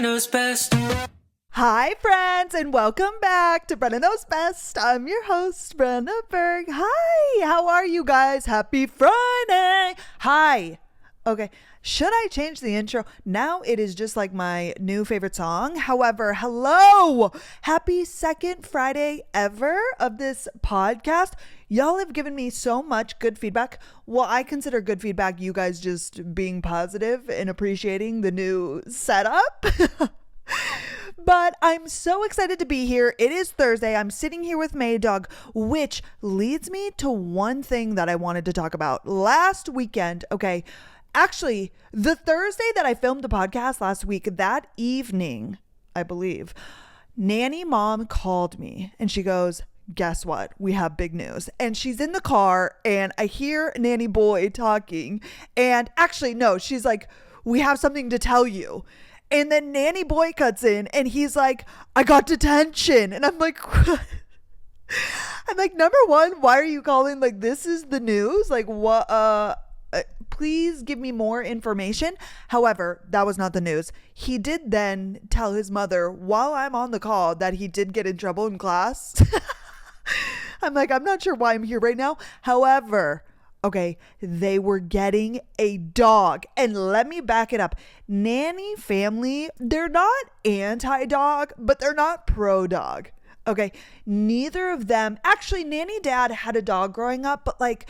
Knows Best. Hi, friends, and welcome back to Brenna Knows Best. I'm your host, Brenna Berg. Hi, how are you guys? Happy Friday. Hi. Okay, should I change the intro? Now it is just like my new favorite song. However, hello. Happy second Friday ever of this podcast. Y'all have given me so much good feedback. Well, I consider good feedback you guys just being positive and appreciating the new setup. But I'm so excited to be here. It is Thursday. I'm sitting here with May Dog, which leads me to one thing that I wanted to talk about. Last weekend, okay, actually, the Thursday that I filmed the podcast last week, that evening, I believe, Nanny Mom called me and she goes, guess what? We have big news. And she's in the car and I hear Nanny Boy talking. And actually, no, she's like, we have something to tell you. And then Nanny Boy cuts in and he's like, I got detention. And I'm like, number one, why are you calling? Like, this is the news? Like, what? Please give me more information. However, that was not the news. He did then tell his mother while I'm on the call that he did get in trouble in class. I'm like, I'm not sure why I'm here right now. However, okay, they were getting a dog. And let me back it up. Nanny family, they're not anti-dog, but they're not pro-dog. Okay, neither of them. Actually, Nanny Dad had a dog growing up, but like,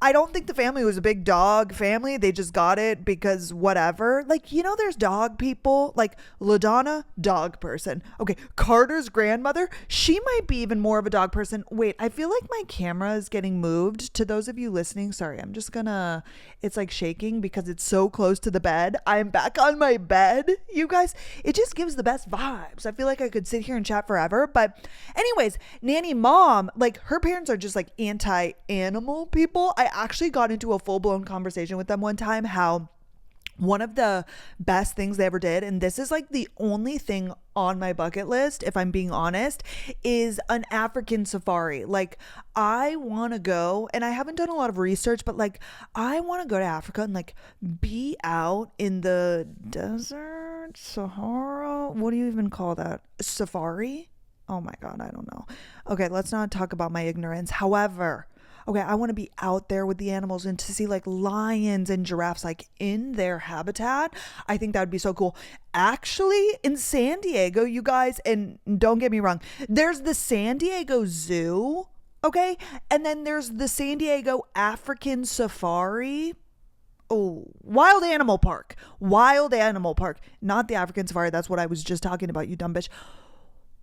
I don't think the family was a big dog family. They just got it because whatever. Like, you know, there's dog people. Like LaDonna, dog person. Okay, Carter's grandmother, she might be even more of a dog person. Wait, I feel like my camera is getting moved. To those of you listening, sorry, I'm just gonna, it's like shaking because it's so close to the bed. I'm back on my bed, you guys. It just gives the best vibes. I feel like I could sit here and chat forever. But anyways, Nanny Mom, like her parents are just like anti-animal people. I actually got into a full-blown conversation with them one time how one of the best things they ever did, and this is like the only thing on my bucket list, if I'm being honest, is an African safari. Like, I want to go, and I haven't done a lot of research, but like, I want to go to Africa and like be out in the desert, Sahara. What do you even call that? Safari? Oh my God, I don't know. Okay, let's not talk about my ignorance. However, okay, I want to be out there with the animals and to see like lions and giraffes like in their habitat. I think that would be so cool. Actually, in San Diego, you guys, and don't get me wrong, there's the San Diego Zoo, okay? And then there's the San Diego African Safari. Oh, Wild Animal Park. Wild Animal Park. Not the African Safari. That's what I was just talking about, you dumb bitch.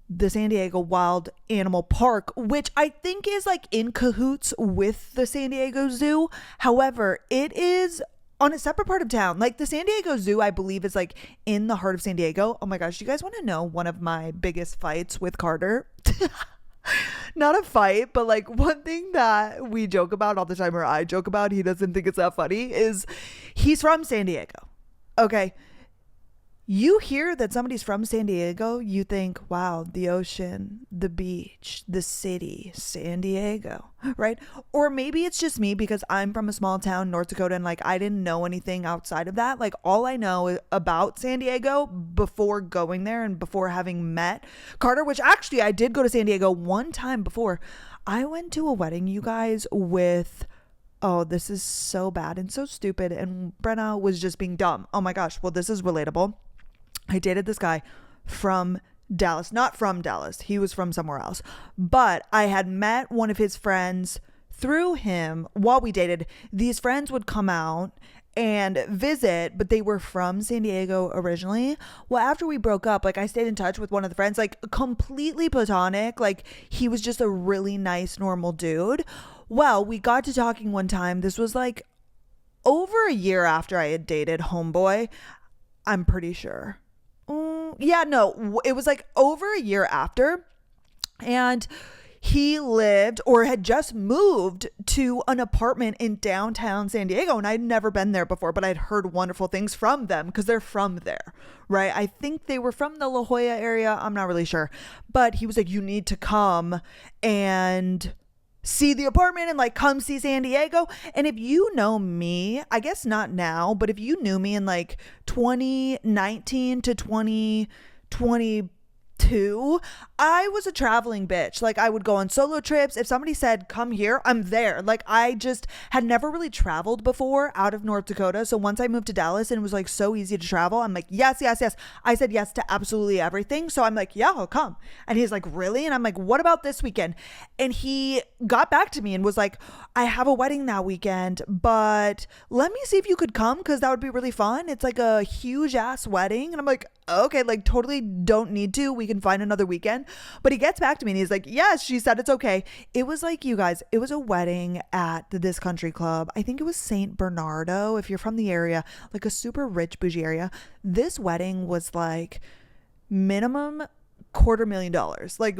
The San Diego Wild Animal Park, which I think is like in cahoots with the San Diego Zoo. However, it is on a separate part of town. Like the San Diego Zoo, I believe, is like in the heart of San Diego. Oh my gosh, do you guys want to know one of my biggest fights with Carter? Not a fight, but like one thing that we joke about all the time, or I joke about, he doesn't think it's that funny, is he's from San Diego. Okay. You hear that somebody's from San Diego, you think, wow, the ocean, the beach, the city, San Diego, right? Or maybe it's just me because I'm from a small town, North Dakota, and like I didn't know anything outside of that. Like all I know about San Diego before going there and before having met Carter, which actually I did go to San Diego one time before. I went to a wedding, you guys, with... Oh, this is so bad and so stupid. And Brenna was just being dumb. Oh my gosh. Well, this is relatable. I dated this guy from Dallas, not from Dallas. He was from somewhere else. But I had met one of his friends through him while we dated. These friends would come out and visit, but they were from San Diego originally. Well, after we broke up, like I stayed in touch with one of the friends, like completely platonic. Like he was just a really nice, normal dude. Well, we got to talking one time. This was like over a year after I had dated homeboy. I'm pretty sure. Yeah, no, it was like over a year after. And he lived or had just moved to an apartment in downtown San Diego. And I'd never been there before, but I'd heard wonderful things from them because they're from there, right? I think they were from the La Jolla area. I'm not really sure. But he was like, you need to come and see the apartment and like come see San Diego. And if you know me, I guess not now, but if you knew me in like 2019 to 2022, I was a traveling bitch. Like I would go on solo trips. If somebody said come here, I'm there. Like I just had never really traveled before out of North Dakota. So once I moved to Dallas and it was like so easy to travel, I'm like yes, yes, yes. I said yes to absolutely everything. So I'm like, yeah, I'll come. And he's like, really? And I'm like, what about this weekend? And he got back to me and was like, I have a wedding that weekend, but let me see if you could come because that would be really fun. It's like a huge ass wedding. And I'm like, okay, like totally don't need to. We can find another weekend. But he gets back to me and he's like, yes, she said it's okay. It was like, you guys, it was a wedding at this country club. I think it was St. Bernardo. If you're from the area, like a super rich bougie area, this wedding was like minimum $250,000. Like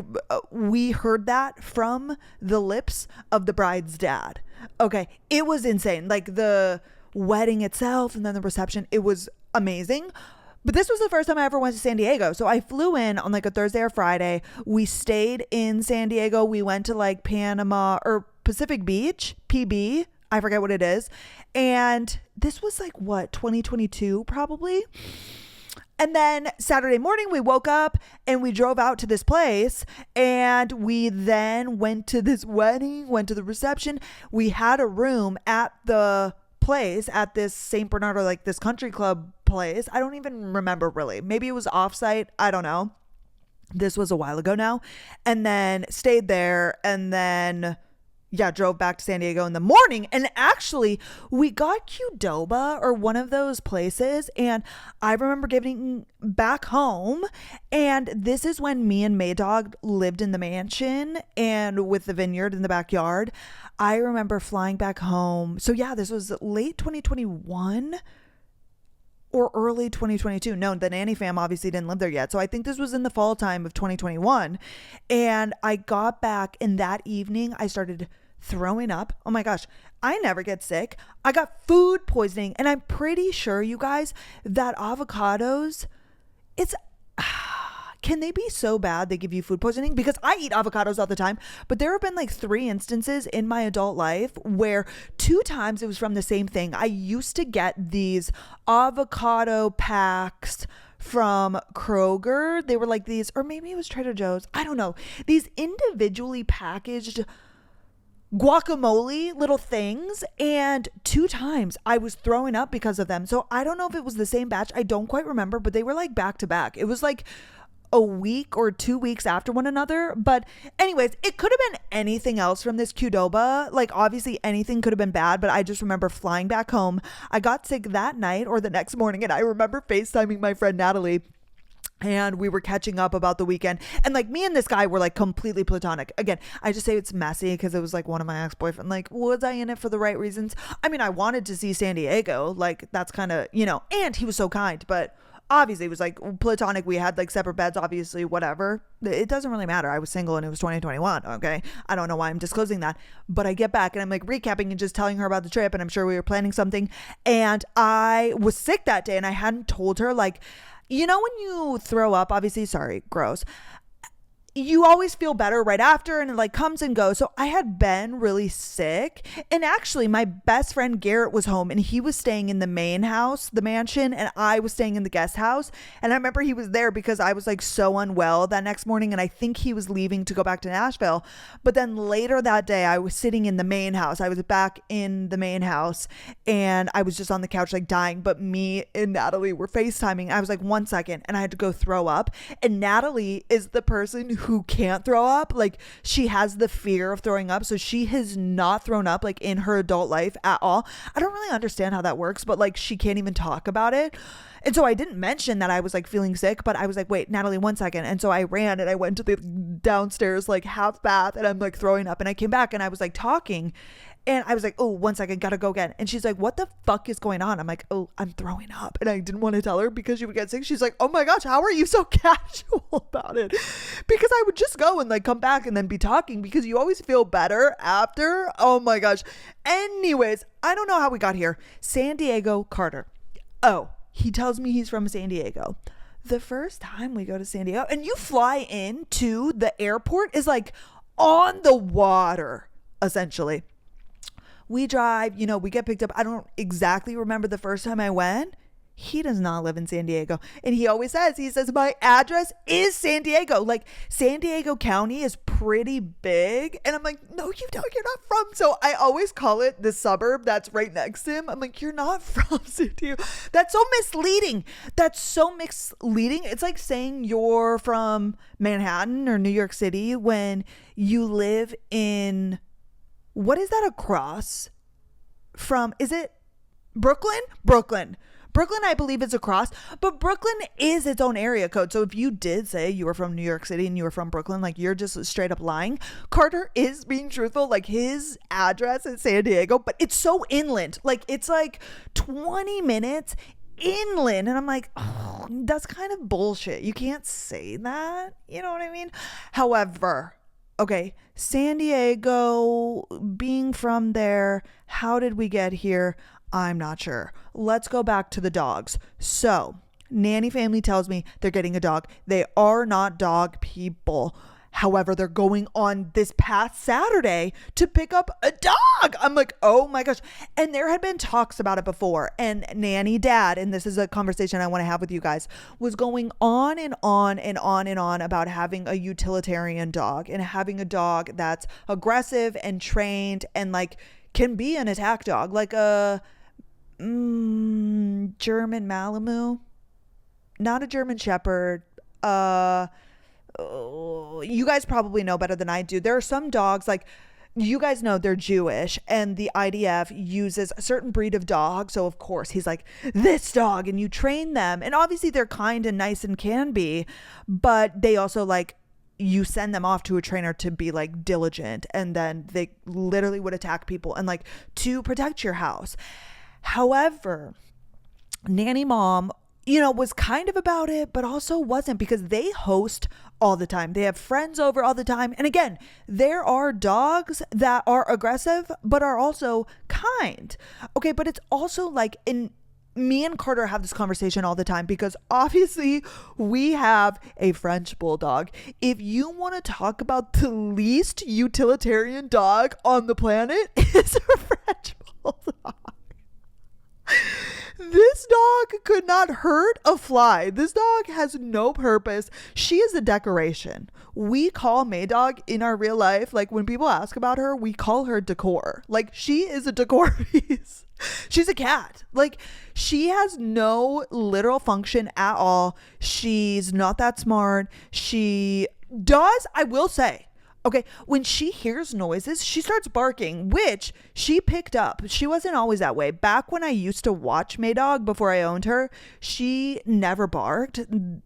we heard that from the lips of the bride's dad. Okay. It was insane. Like the wedding itself and then the reception, it was amazing. But this was the first time I ever went to San Diego. So I flew in on like a Thursday or Friday. We stayed in San Diego. We went to like Panama or Pacific Beach, PB. I forget what it is. And this was like what, 2022 probably. And then Saturday morning we woke up and we drove out to this place and we then went to this wedding, went to the reception. We had a room at the place at this St. Bernardo, like this country club place. I don't even remember really. Maybe it was offsite. I don't know. This was a while ago now. And then stayed there and then drove back to San Diego in the morning. And actually we got Qdoba or one of those places. And I remember getting back home. And this is when me and Maydog lived in the mansion and with the vineyard in the backyard. I remember flying back home. So yeah, this was late 2021 or early 2022. No, the nanny fam obviously didn't live there yet. So I think this was in the fall time of 2021. And I got back and that evening I started throwing up. Oh my gosh, I never get sick. I got food poisoning. And I'm pretty sure, you guys, that avocados, can they be so bad they give you food poisoning? Because I eat avocados all the time, but there have been like 3 instances in my adult life where 2 times it was from the same thing. I used to get these avocado packs from Kroger. They were like these, or maybe it was Trader Joe's. I don't know. These individually packaged guacamole little things, and 2 times I was throwing up because of them. So I don't know if it was the same batch. I don't quite remember, but they were like back to back. It was like a week or 2 weeks after one another. But anyways, it could have been anything else from this Qdoba. Like obviously anything could have been bad, but I just remember flying back home. I got sick that night or the next morning, and I remember FaceTiming my friend Natalie. And we were catching up about the weekend. And like me and this guy were like completely platonic. Again, I just say it's messy because it was like one of my ex-boyfriends. Like, was I in it for the right reasons? I mean, I wanted to see San Diego. Like that's kind of, and he was so kind. But obviously it was like platonic. We had like separate beds, obviously, whatever. It doesn't really matter. I was single and it was 2021. Okay. I don't know why I'm disclosing that. But I get back and I'm like recapping and just telling her about the trip. And I'm sure we were planning something. And I was sick that day and I hadn't told her, like, when you throw up, obviously, sorry, gross, you always feel better right after and it like comes and goes. So I had been really sick, and actually my best friend Garrett was home and he was staying in the main house, the mansion, and I was staying in the guest house. And I remember he was there because I was like so unwell that next morning, and I think he was leaving to go back to Nashville. But then later that day I was sitting in the main house. I was back in the main house and I was just on the couch like dying, but me and Natalie were FaceTiming. I was like 1 second and I had to go throw up, and Natalie is the person who can't throw up. Like she has the fear of throwing up, so she has not thrown up like in her adult life at all. I don't really understand how that works, but like she can't even talk about it. And so I didn't mention that I was like feeling sick, but I was like, wait, Natalie, 1 second. And so I ran and I went to the downstairs like half bath and I'm like throwing up, and I came back and I was like talking. And I was like, oh, 1 second, gotta go again. And she's like, what the fuck is going on? I'm like, oh, I'm throwing up. And I didn't want to tell her because she would get sick. She's like, oh my gosh, how are you so casual about it? Because I would just go and like come back and then be talking because you always feel better after. Oh my gosh. Anyways, I don't know how we got here. San Diego Carter. Oh, he tells me he's from San Diego. The first time we go to San Diego and you fly into the airport is like on the water. essentially. We drive, we get picked up. I don't exactly remember the first time I went. He does not live in San Diego. And he always says, my address is San Diego. Like, San Diego County is pretty big. And I'm like, no, you don't. You're not from. So I always call it the suburb that's right next to him. I'm like, you're not from San Diego. That's so misleading. It's like saying you're from Manhattan or New York City when you live in, what is that across from? Is it Brooklyn? Brooklyn, I believe, is across, but Brooklyn is its own area code. So if you did say you were from New York City and you were from Brooklyn, like, you're just straight up lying. Carter is being truthful. Like, his address is San Diego, but it's so inland. Like, it's like 20 minutes inland. And I'm like, oh, that's kind of bullshit. You can't say that. You know what I mean? However, okay, San Diego, being from there, how did we get here? I'm not sure. Let's go back to the dogs. So, nanny family tells me they're getting a dog. They are not dog people. However, they're going on this past Saturday to pick up a dog. I'm like, oh my gosh. And there had been talks about it before. And nanny dad, and this is a conversation I want to have with you guys, was going on and on and on and on about having a utilitarian dog and having a dog that's aggressive and trained and like can be an attack dog, like a German Malamute, not a German Shepherd. You guys probably know better than I do. There are some dogs, like, you guys know they're Jewish, and the IDF uses a certain breed of dog. So of course he's like, this dog, and you train them, and obviously they're kind and nice and can be, but they also, like, you send them off to a trainer to be like diligent, and then they literally would attack people and like to protect your house. However, nanny mom, was kind of about it, but also wasn't, because they host all the time. They have friends over all the time. And again, there are dogs that are aggressive, but are also kind. Okay. But it's also like, me and Carter have this conversation all the time, because obviously we have a French bulldog. If you want to talk about the least utilitarian dog on the planet, it's a French bulldog. This dog could not hurt a fly. This dog has no purpose. She is a decoration. We call Maydog in our real life, like when people ask about her, we call her decor. Like, she is a decor piece. She's a cat. Like, she has no literal function at all. She's not that smart. She does, I will say, okay, when she hears noises, she starts barking, which she picked up. She wasn't always that way. Back when I used to watch Maydog before I owned her, she never barked.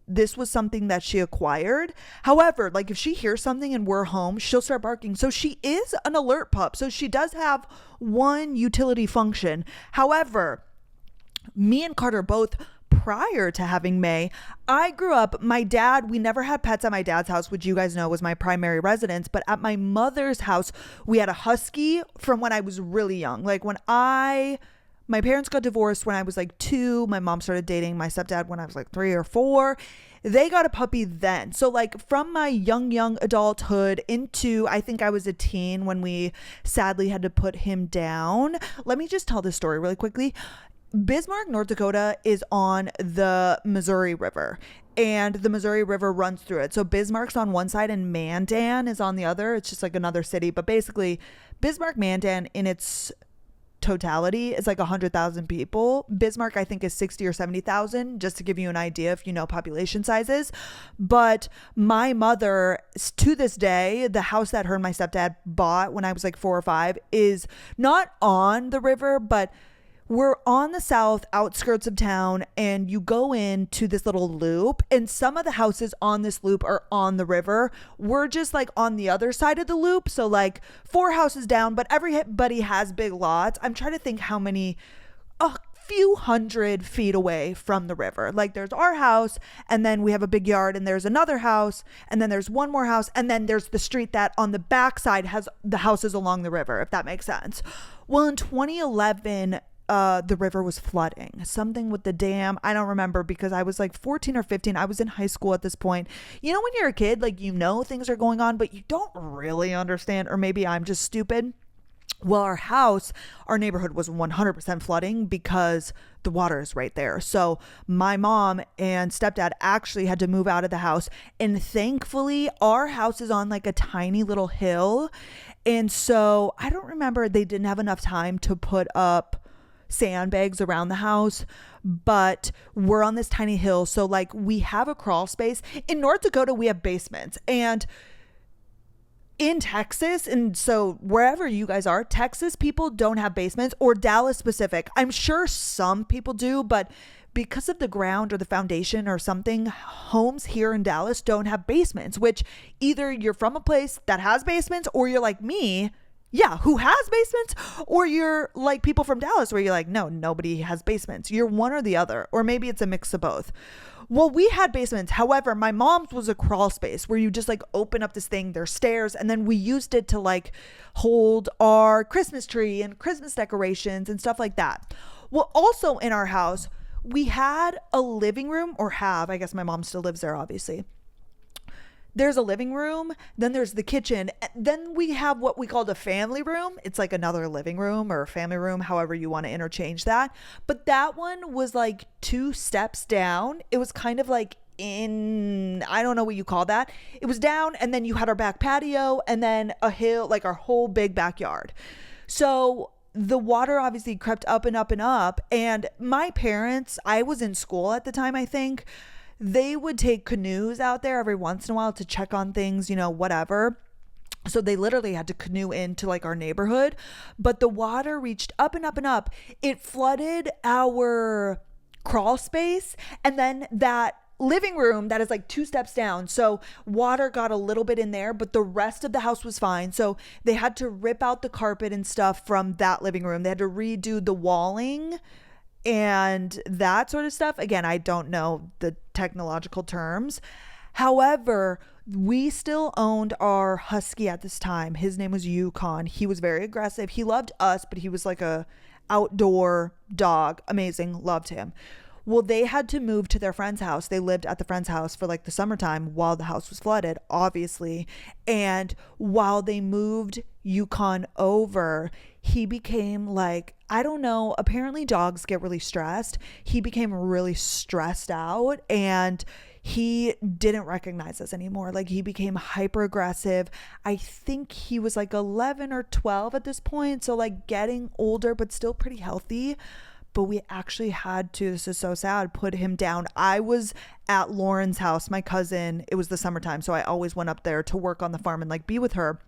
This was something that she acquired. However, like, if she hears something and we're home, she'll start barking. So she is an alert pup. So she does have one utility function. However, me and Carter both, prior to having May, I grew up, my dad, we never had pets at my dad's house, which you guys know was my primary residence, but at my mother's house, we had a husky from when I was really young. Like, my parents got divorced when I was like 2, my mom started dating my stepdad when I was like 3 or 4. They got a puppy then. So like, from my young adulthood into, I think I was a teen when we sadly had to put him down. Let me just tell this story really quickly. Bismarck, North Dakota is on the Missouri River, and the Missouri River runs through it. So Bismarck's on one side and Mandan is on the other. It's just like another city, but basically Bismarck, Mandan in its totality is like 100,000 people. Bismarck, I think, is 60 or 70,000, just to give you an idea if you know population sizes. But my mother, to this day, the house that her and my stepdad bought when I was like 4 or 5 is not on the river, but we're on the south outskirts of town, and you go into this little loop, and some of the houses on this loop are on the river. We're just like on the other side of the loop. So like 4 houses down, but everybody has big lots. I'm trying to think how many, a few hundred feet away from the river. Like, there's our house, and then we have a big yard, and there's another house, and then there's one more house, and then there's the street that on the backside has the houses along the river, if that makes sense. Well, in 2011, the river was flooding, something with the dam. I don't remember, because I was like 14 or 15. I was in high school at this point. When you're a kid, like, things are going on, but you don't really understand, or maybe I'm just stupid. Well, our neighborhood was 100% flooding because the water is right there. So my mom and stepdad actually had to move out of the house. And thankfully, our house is on like a tiny little hill. And so I don't remember, they didn't have enough time to put up sandbags around the house, but we're on this tiny hill. So like we have a crawl space. In North Dakota, we have basements. And in Texas, and so wherever you guys are, Texas people don't have basements, or Dallas specific. I'm sure some people do, but because of the ground or the foundation or something, homes here in Dallas don't have basements, which either you're from a place that has basements or you're like me, yeah, who has basements, or you're like people from Dallas where you're like, no, nobody has basements. You're one or the other, or maybe it's a mix of both. Well, we had basements. However, my mom's was a crawl space where you just like open up this thing, there's stairs, and then we used it to like hold our Christmas tree and Christmas decorations and stuff like that. Well, also in our house, we had a living room, or have, I guess my mom still lives there, obviously. There's a living room, then there's the kitchen, then we have what we called a family room. It's like another living room or a family room, however you want to interchange that. But that one was like 2 steps down. It was kind of like in, I don't know what you call that. It was down, and then you had our back patio, and then a hill, like our whole big backyard. So the water obviously crept up and up and up. And my parents, I was in school at the time, I think. They would take canoes out there every once in a while to check on things, you know, whatever. So they literally had to canoe into like our neighborhood, but the water reached up and up and up. It flooded our crawl space, and then that living room that is like 2 steps down. So water got a little bit in there, but the rest of the house was fine. So they had to rip out the carpet and stuff from that living room. They had to redo the walling and that sort of stuff. Again, I don't know the technological terms. However, we still owned our husky at this time. His name was Yukon. He was very aggressive. He loved us, but he was like a outdoor dog. Amazing. Loved him. Well, they had to move to their friend's house. They lived at the friend's house for like the summertime while the house was flooded, obviously. And while they moved Yukon over, he became like, I don't know, apparently dogs get really stressed. He became really stressed out, and he didn't recognize us anymore. Like, he became hyper aggressive. I think he was like 11 or 12 at this point. So like getting older, but still pretty healthy. But we actually had to, this is so sad, put him down. I was at Lauren's house, my cousin. It was the summertime, so I always went up there to work on the farm and like be with her.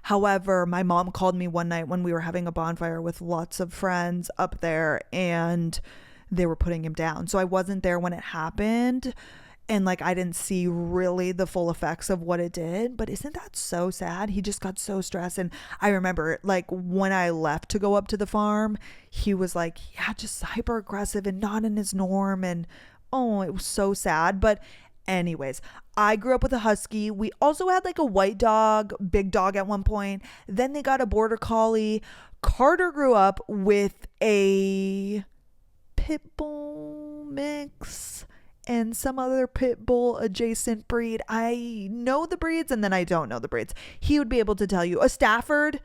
However, my mom called me one night when we were having a bonfire with lots of friends up there, and they were putting him down. So I wasn't there when it happened, and like I didn't see really the full effects of what it did. But isn't that so sad? He just got so stressed. And I remember like when I left to go up to the farm, he was like, yeah, just hyper aggressive and not in his norm. And oh, it was so sad. But anyways, I grew up with a husky. We also had like a white dog, big dog at one point. Then they got a border collie. Carter grew up with a pit bull mix and some other pit bull adjacent breed. I know the breeds and then I don't know the breeds. He would be able to tell you. A Stafford,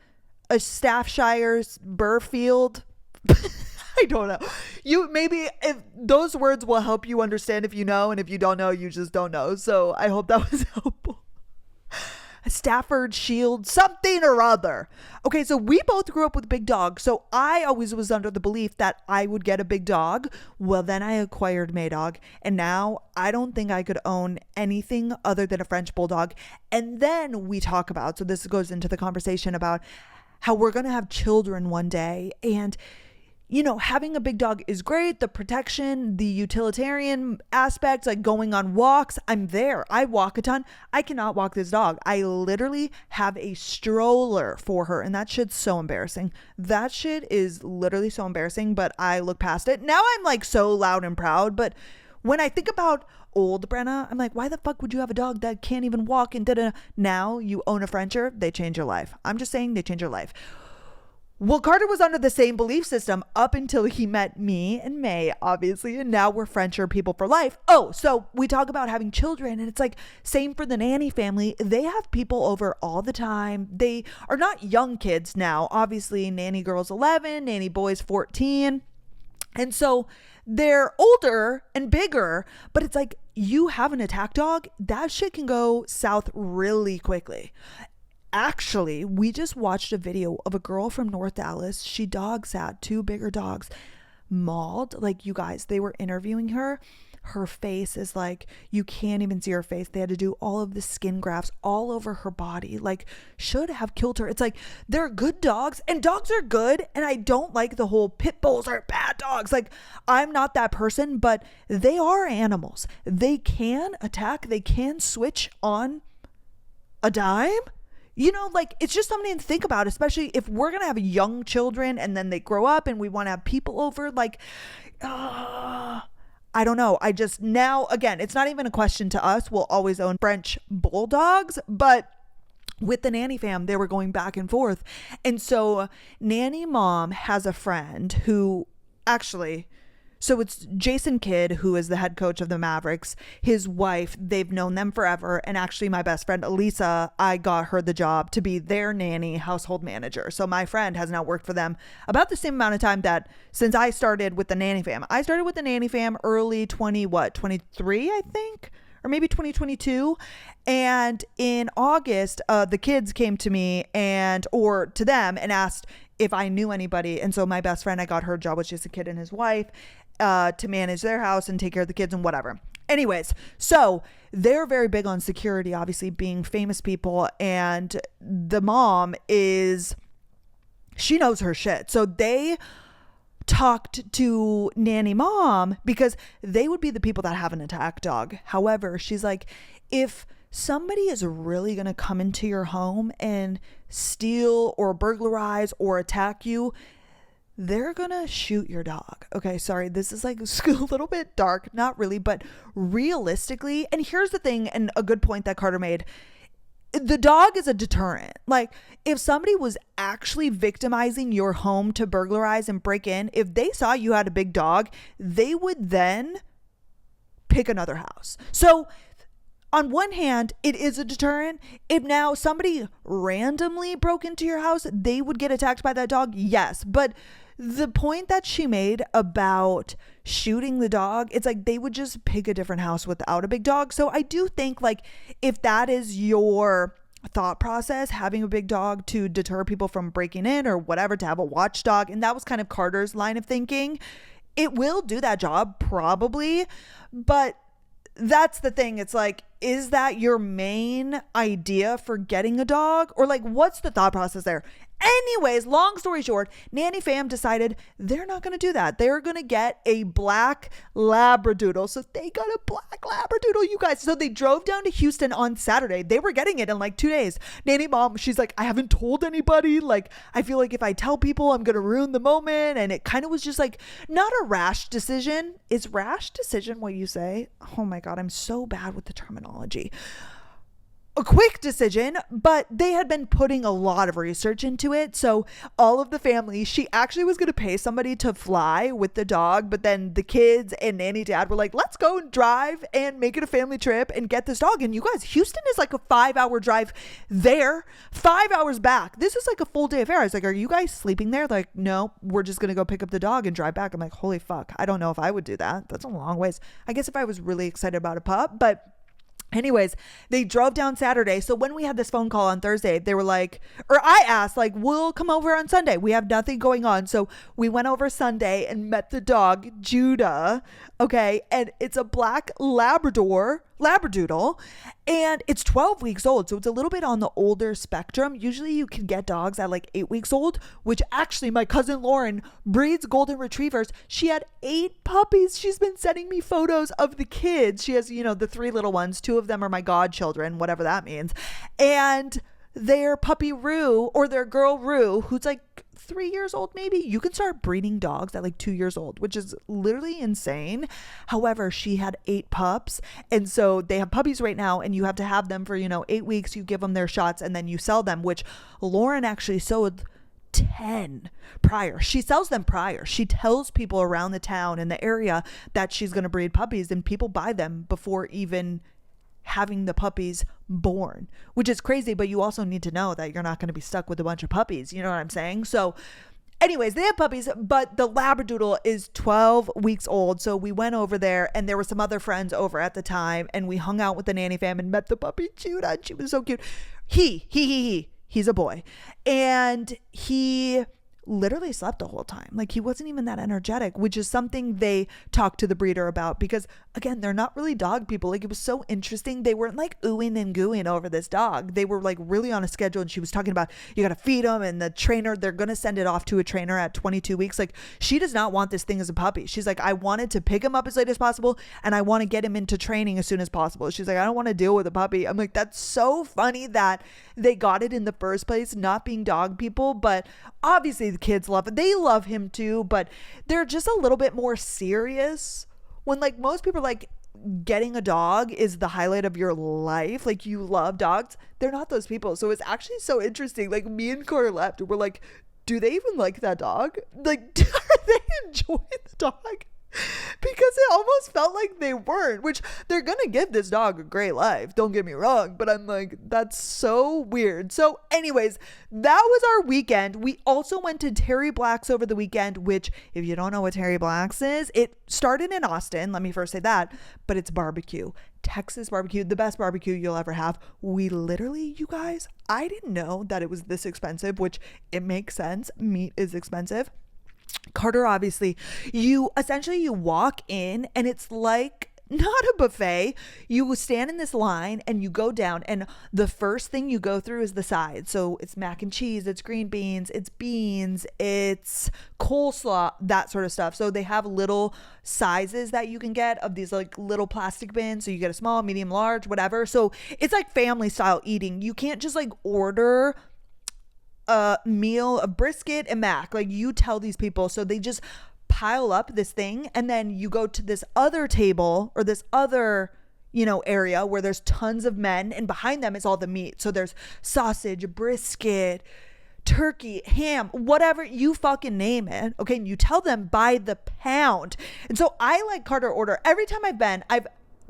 a Staffshire, Burfield. I don't know. You maybe, if those words will help you understand if you know, and if you don't know, you just don't know. So I hope that was helpful. A Stafford Shield, something or other. Okay, so we both grew up with big dogs. So I always was under the belief that I would get a big dog. Well, then I acquired Maydog, and now I don't think I could own anything other than a French Bulldog. And then we talk about, so this goes into the conversation about how we're going to have children one day. And you know, having a big dog is great. The protection, the utilitarian aspects, like going on walks, I'm there. I walk a ton. I cannot walk this dog. I literally have a stroller for her, and that shit's so embarrassing. That shit is literally so embarrassing, but I look past it. Now I'm like so loud and proud, but when I think about old Brenna, I'm like, why the fuck would you have a dog that can't even walk? And now you own a Frencher, they change your life. I'm just saying, they change your life. Well, Carter was under the same belief system up until he met me and May, obviously, and now we're friendship people for life. Oh, so we talk about having children, and it's like same for the nanny family. They have people over all the time. They are not young kids now. Obviously, nanny girl's 11, nanny boy's 14. And so they're older and bigger, but it's like you have an attack dog, that shit can go south really quickly. Actually, we just watched a video of a girl from North Dallas. She dog sat 2 bigger dogs, mauled. Like, you guys, they were interviewing her. Her face is like, you can't even see her face. They had to do all of the skin grafts all over her body. Like, should have killed her. It's like, they're good dogs, and dogs are good. And I don't like the whole pit bulls are bad dogs. Like, I'm not that person, but they are animals. They can attack. They can switch on a dime. You know, like, it's just something to think about, especially if we're going to have young children and then they grow up and we want to have people over. Like, I don't know. I just now, again, it's not even a question to us. We'll always own French bulldogs, but with the nanny fam, they were going back and forth. And so nanny mom has a friend who actually, so it's Jason Kidd, who is the head coach of the Mavericks, his wife. They've known them forever. And actually my best friend, Elisa, I got her the job to be their nanny household manager. So my friend has now worked for them about the same amount of time that since I started with the nanny fam. I started with the nanny fam early 23, I think, or maybe 2022. And in August, the kids came to me or to them and asked if I knew anybody. And so my best friend, I got her job, which is a kid and his wife, to manage their house and take care of the kids and whatever. Anyways, so they're very big on security, obviously being famous people. And the mom she knows her shit. So they talked to nanny mom because they would be the people that have an attack dog. However, she's like, if somebody is really going to come into your home and steal or burglarize or attack you, they're gonna shoot your dog. Okay, sorry, this is like a little bit dark, not really, but realistically, and here's the thing, and a good point that Carter made, the dog is a deterrent. Like, if somebody was actually victimizing your home to burglarize and break in, if they saw you had a big dog, they would then pick another house. So on one hand, it is a deterrent. If now somebody randomly broke into your house, they would get attacked by that dog. Yes. But the point that she made about shooting the dog, it's like they would just pick a different house without a big dog. So I do think, like, if that is your thought process, having a big dog to deter people from breaking in or whatever, to have a watchdog, and that was kind of Carter's line of thinking, it will do that job probably. But that's the thing. It's like, is that your main idea for getting a dog? Or like, what's the thought process there? Anyways, long story short, nanny fam decided they're not going to do that. They're going to get a black Labradoodle. So they got a black Labradoodle, you guys. So they drove down to Houston on Saturday. They were getting it in like 2 days. Nanny mom, she's like, I haven't told anybody. Like, I feel like if I tell people, I'm going to ruin the moment. And it kind of was just like, not a rash decision. Is rash decision what you say? Oh my God, I'm so bad with the terminology. A quick decision, but they had been putting a lot of research into it. So all of the family, she actually was going to pay somebody to fly with the dog, but then the kids and nanny dad were like, let's go and drive and make it a family trip and get this dog. And you guys, Houston is like a 5-hour drive there, 5 hours back. This is like a full day affair. I was like, are you guys sleeping there? Like, no, we're just going to go pick up the dog and drive back. I'm like, holy fuck. I don't know if I would do that. That's a long ways. I guess if I was really excited about a pup, but anyways, they drove down Saturday. So when we had this phone call on Thursday, they were like, or I asked, like, we'll come over on Sunday. We have nothing going on. So we went over Sunday and met the dog, Judah. Okay. And it's a black Labradoodle, and it's 12 weeks old. So it's a little bit on the older spectrum. Usually you can get dogs at like 8 weeks old, which actually my cousin Lauren breeds golden retrievers. She had 8 puppies. She's been sending me photos of the kids. She has, the 3 little ones. 2 of them are my godchildren, whatever that means. And their puppy Rue, or their girl Rue, who's like 3 years old, maybe, you can start breeding dogs at like 2 years old, which is literally insane. However, she had 8 pups. And so they have puppies right now, and you have to have them for, 8 weeks. You give them their shots and then you sell them, which Lauren actually sold 10 prior. She sells them prior. She tells people around the town in the area that she's going to breed puppies, and people buy them before even having the puppies born, which is crazy. But you also need to know that you're not going to be stuck with a bunch of puppies. You know what I'm saying? So anyways, they have puppies, but the Labradoodle is 12 weeks old. So we went over there, and there were some other friends over at the time, and we hung out with the nanny fam and met the puppy Judah, and she was so cute. He's a boy, and he literally slept the whole time. Like, he wasn't even that energetic, which is something they talked to the breeder about, because again, they're not really dog people. Like, it was so interesting. They weren't like oohing and gooing over this dog. They were like really on a schedule, and she was talking about, you got to feed him, and the trainer, they're going to send it off to a trainer at 22 weeks. Like, she does not want this thing as a puppy. She's like, I wanted to pick him up as late as possible, and I want to get him into training as soon as possible. She's like, I don't want to deal with a puppy. I'm like, that's so funny that they got it in the first place, not being dog people. But obviously the kids love it. They love him too, but they're just a little bit more serious. When like most people are like, getting a dog is the highlight of your life, like you love dogs, they're not those people. So it's actually so interesting. Like, me and Cora left, we're like, do they even like that dog? Like, are they enjoying the dog? Because it almost felt like they weren't, which they're gonna give this dog a great life, don't get me wrong, but I'm like, that's so weird. So anyways, that was our weekend. We also went to Terry Black's over the weekend, which, if you don't know what Terry Black's is, it started in Austin, let me first say that, but it's barbecue, Texas barbecue, the best barbecue you'll ever have. We literally, you guys, I didn't know that it was this expensive, which it makes sense. Meat is expensive. Carter, obviously, you walk in, and it's like not a buffet. You stand in this line and you go down, and the first thing you go through is the side. So it's mac and cheese, it's green beans, it's beans, it's coleslaw, that sort of stuff. So they have little sizes that you can get of these like little plastic bins. So you get a small, medium, large, whatever. So it's like family style eating. You can't just like order a meal of brisket and mac. Like, you tell these people, so they just pile up this thing, and then you go to this other table or this other, you know, area where there's tons of men, and behind them is all the meat. So there's sausage, brisket, turkey, ham, whatever you fucking name it. Okay, and you tell them by the pound. And so I like Carter order every time I've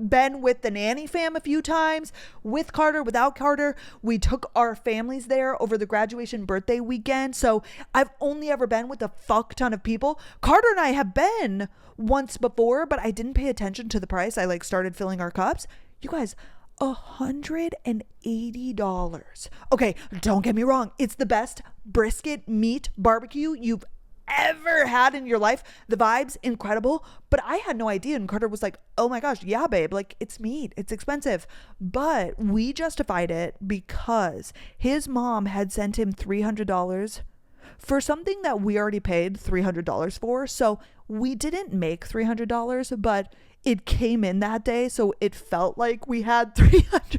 been with the nanny fam a few times, with Carter, without Carter. We took our families there over the graduation birthday weekend. So I've only ever been with a fuck ton of people. Carter and I have been once before, but I didn't pay attention to the price. I like started filling our cups. You guys, $180. Okay, don't get me wrong. It's the best brisket meat barbecue you've ever had in your life. The vibe's incredible, but I had no idea. And Carter was like, oh my gosh, yeah, babe, like, it's meat, it's expensive. But we justified it because his mom had sent him $300 for something that we already paid $300 for. So we didn't make $300, but it came in that day, so it felt like we had $300.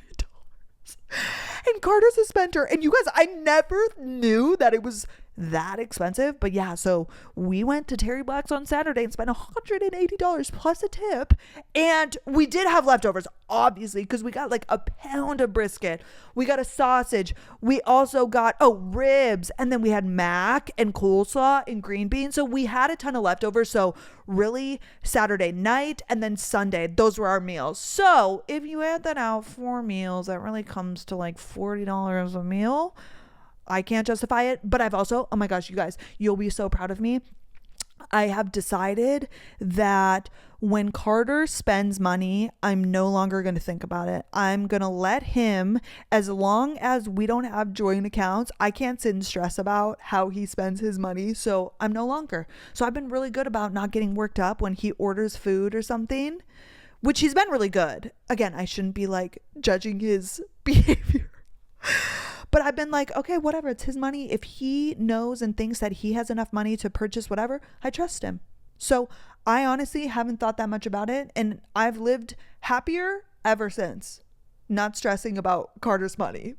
And Carter's a spender. And you guys, I never knew that it was that expensive. But yeah, so we went to Terry Black's on Saturday and spent $180 plus a tip. And we did have leftovers, obviously, because we got like a pound of brisket. We got a sausage. We also got, ribs. And then we had mac and coleslaw and green beans. So we had a ton of leftovers. So really, Saturday night and then Sunday, those were our meals. So if you add that out, 4 meals, that really comes to like $40 a meal. I can't justify it, but I've also, oh my gosh, you guys, you'll be so proud of me. I have decided that when Carter spends money, I'm no longer going to think about it. I'm going to let him, as long as we don't have joint accounts, I can't sit and stress about how he spends his money. So I'm no longer. So I've been really good about not getting worked up when he orders food or something, which he's been really good. Again, I shouldn't be like judging his behavior. But I've been like, okay, whatever, it's his money. If he knows and thinks that he has enough money to purchase whatever, I trust him. So I honestly haven't thought that much about it. And I've lived happier ever since, not stressing about Carter's money.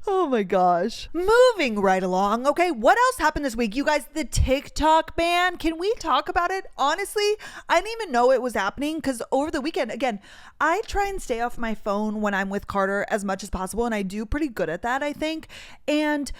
Oh my gosh. Moving right along. Okay, what else happened this week? You guys, the TikTok ban. Can we talk about it? Honestly, I didn't even know it was happening because over the weekend, again, I try and stay off my phone when I'm with Carter as much as possible. And I do pretty good at that, I think. And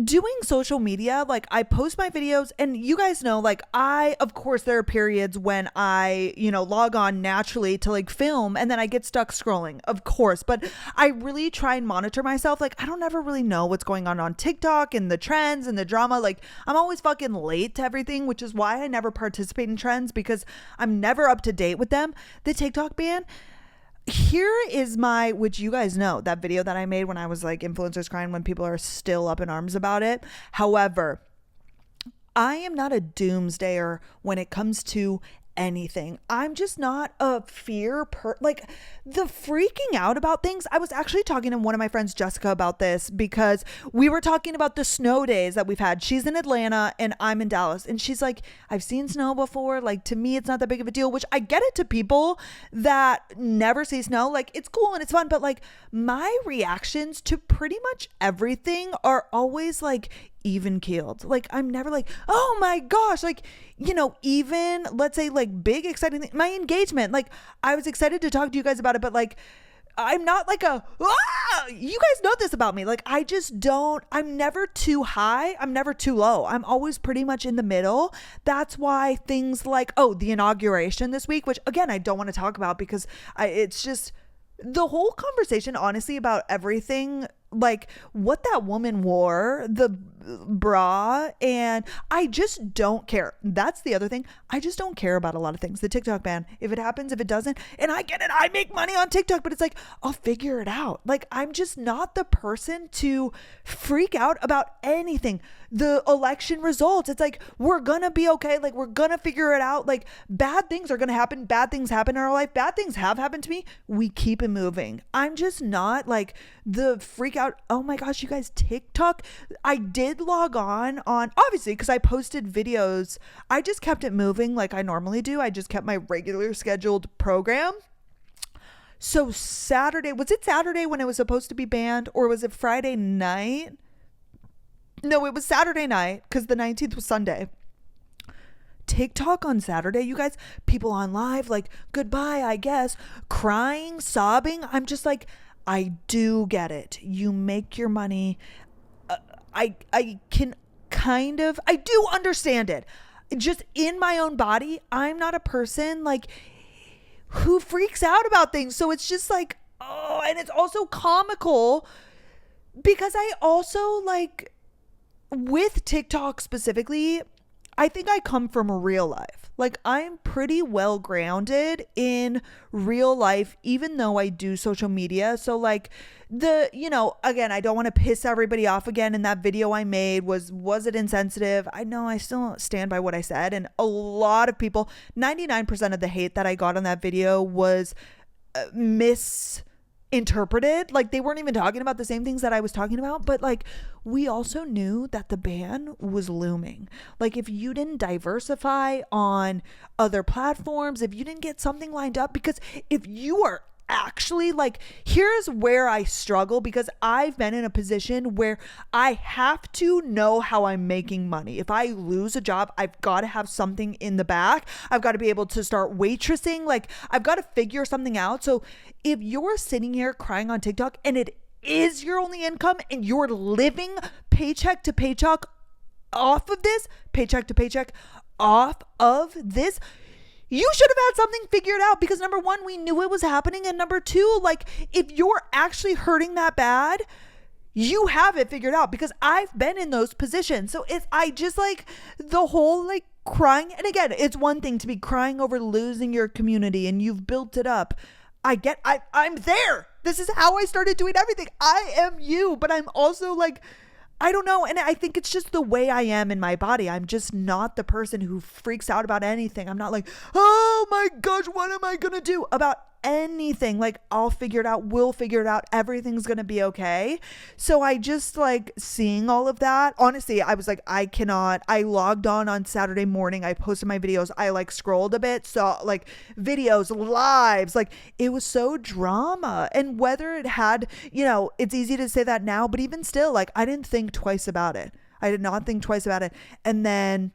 doing social media, like I post my videos and you guys know, like of course there are periods when I, log on naturally to like film and then I get stuck scrolling, of course, but I really try and monitor myself. Like I don't ever really know what's going on TikTok and the trends and the drama. Like I'm always fucking late to everything, which is why I never participate in trends, because I'm never up to date with them. The TikTok ban, here is which you guys know, that video that I made when I was like influencers crying, when people are still up in arms about it. However, I am not a doomsdayer when it comes to anything. I'm just not a like the freaking out about things. I was actually talking to one of my friends, Jessica, about this, because we were talking about the snow days that we've had. She's in Atlanta and I'm in Dallas, and she's like, I've seen snow before. Like to me, it's not that big of a deal, which I get it. To people that never see snow, like it's cool and it's fun, but like my reactions to pretty much everything are always like even keeled. Like I'm never like, oh my gosh, like, even let's say like big exciting thing, my engagement, like I was excited to talk to you guys about it, but like I'm not like you guys know this about me. Like I'm never too high, I'm never too low, I'm always pretty much in the middle. That's why things like the inauguration this week, which again I don't want to talk about, because it's just the whole conversation honestly about everything, like what that woman wore, the bra, and I just don't care. That's the other thing. I just don't care about a lot of things. The TikTok ban, if it happens, if it doesn't, and I get it, I make money on TikTok, but it's like, I'll figure it out. Like I'm just not the person to freak out about anything. The election results, it's like, we're gonna be okay. Like we're gonna figure it out. Like bad things are gonna happen. Bad things happen in our life. Bad things have happened to me. We keep it moving. I'm just not like the freak out. Oh my gosh, you guys, TikTok. I did log on obviously because I posted videos. I just kept it moving like I normally do. I just kept my regular scheduled program. So Saturday, was it Saturday when it was supposed to be banned, or was it Friday night? No, it was Saturday night because the 19th was Sunday. TikTok on Saturday, you guys, people on live, like goodbye, I guess, crying, sobbing. I'm just like, I do get it. You make your money. I can I do understand it. Just in my own body, I'm not a person like who freaks out about things. So it's just like, and it's also comical because I also like, with TikTok specifically, I think I come from real life. Like I'm pretty well grounded in real life, even though I do social media. So like again, I don't want to piss everybody off again. And that video I made, was it insensitive? I know I still stand by what I said. And a lot of people, 99% of the hate that I got on that video was misinterpreted. Like they weren't even talking about the same things that I was talking about, but like we also knew that the ban was looming. Like if you didn't diversify on other platforms, if you didn't get something lined up, because if you are actually like, here's where I struggle, because I've been in a position where I have to know how I'm making money. If I lose a job, I've got to have something in the back. I've got to be able to start waitressing. Like I've got to figure something out. So if you're sitting here crying on TikTok and it is your only income and you're living paycheck to paycheck off of this, you should have had something figured out, because number one, we knew it was happening. And number two, like if you're actually hurting that bad, you have it figured out, because I've been in those positions. So I just like the whole like crying. And again, it's one thing to be crying over losing your community and you've built it up. I'm there. This is how I started doing everything. I am you, but I'm also like, I don't know. And I think it's just the way I am in my body. I'm just not the person who freaks out about anything. I'm not like, oh my gosh, what am I going to do about anything? Like I'll figure it out. We'll figure it out. Everything's going to be okay. So I just like seeing all of that. Honestly, I was like, I logged on Saturday morning. I posted my videos. I like scrolled a bit. Saw like videos, lives, like it was so drama. And whether it had, it's easy to say that now, but even still, like I didn't think twice about it. I did not think twice about it. And then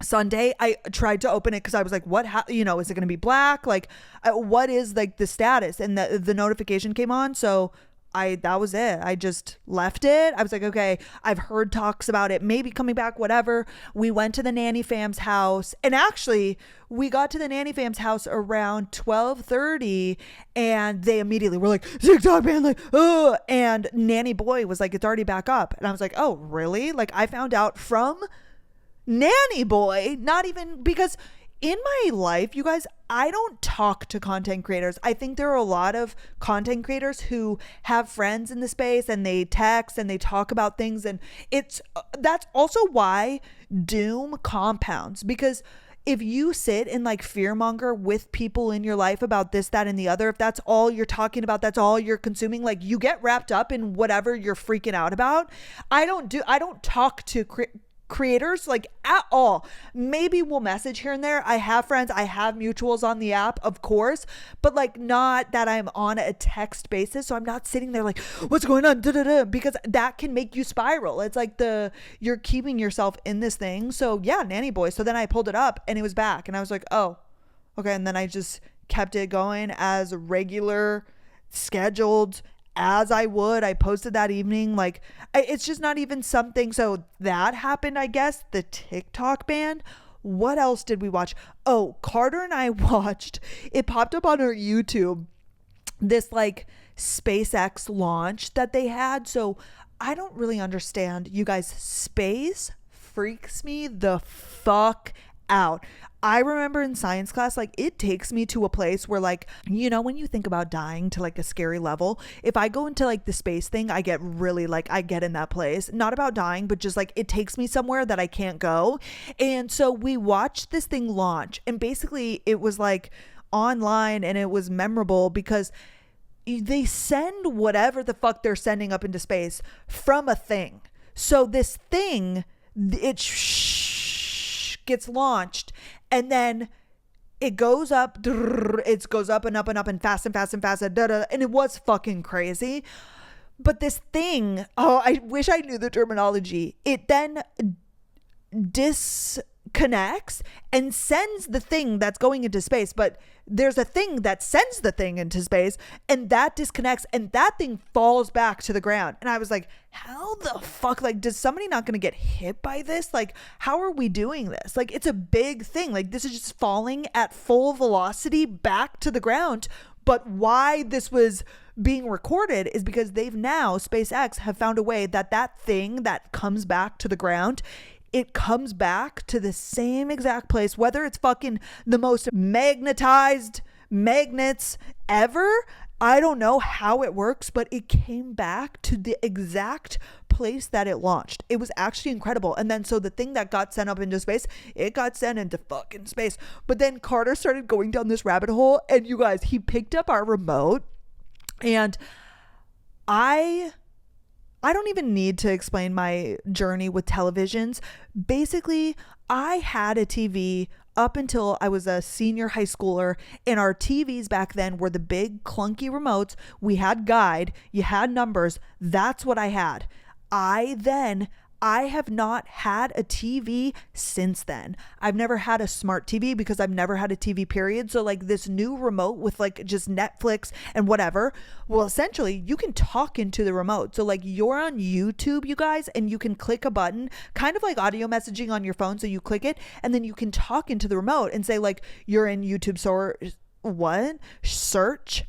Sunday, I tried to open it because I was like, what, is it going to be black? Like, what is like the status? And the notification came on. So that was it. I just left it. I was like, okay, I've heard talks about it maybe coming back, whatever. We went to the nanny fam's house, and actually we got to the nanny fam's house around 12:30, and they immediately were like, TikTok ban, like, oh, and nanny boy was like, it's already back up. And I was like, oh really? Like, I found out from nanny boy, not even because in my life, you guys, I don't talk to content creators. I think there are a lot of content creators who have friends in the space and they text and they talk about things, and that's also why doom compounds, because if you sit and like fearmonger with people in your life about this, that, and the other, if that's all you're talking about, that's all you're consuming, like you get wrapped up in whatever you're freaking out about. I don't talk to creators like at all. Maybe we'll message here and there. I have friends, I have mutuals on the app, of course, but like not that I'm on a text basis. So I'm not sitting there like, what's going on, because that can make you spiral. It's like you're keeping yourself in this thing. So yeah, nanny boy. So then I pulled it up and it was back, and I was like, oh okay. And then I just kept it going as regular, scheduled as I would. I posted that evening. Like, it's just not even something. So that happened, I guess. The TikTok ban. What else did we watch? Oh, Carter and I watched, it popped up on our YouTube, this like SpaceX launch that they had. So I don't really understand, you guys. Space freaks me the fuck out. I remember in science class, like it takes me to a place where, like, you know, when you think about dying to like a scary level, if I go into like the space thing, I get really like, I get in that place, not about dying, but just like it takes me somewhere that I can't go. And so we watched this thing launch, and basically it was like online, and it was memorable because they send whatever the fuck they're sending up into space from a thing. So this thing, it gets launched, and then it goes up, it goes up and up and up and fast and fast and fast, and it was fucking crazy. But this thing, oh, I wish I knew the terminology. It then disconnects and sends the thing that's going into space, but there's a thing that sends the thing into space, and that disconnects, and that thing falls back to the ground. And I was like, how the fuck, like, does somebody not gonna get hit by this? Like, how are we doing this? Like, it's a big thing. Like, this is just falling at full velocity back to the ground. But why this was being recorded is because they've now, SpaceX have found a way that thing that comes back to the ground, it comes back to the same exact place, whether it's fucking the most magnetized magnets ever. I don't know how it works, but it came back to the exact place that it launched. It was actually incredible. And then so the thing that got sent up into space, it got sent into fucking space. But then Carter started going down this rabbit hole, and you guys, he picked up our remote, and I don't even need to explain my journey with televisions. Basically, I had a TV up until I was a senior high schooler, and our TVs back then were the big clunky remotes. We had guide, you had numbers. That's what I had. I have not had a TV since then. I've never had a smart TV because I've never had a TV, period. So like this new remote with like just Netflix and whatever, well, essentially you can talk into the remote. So like you're on YouTube, you guys, and you can click a button, kind of like audio messaging on your phone. So you click it, and then you can talk into the remote and say like, you're in YouTube search.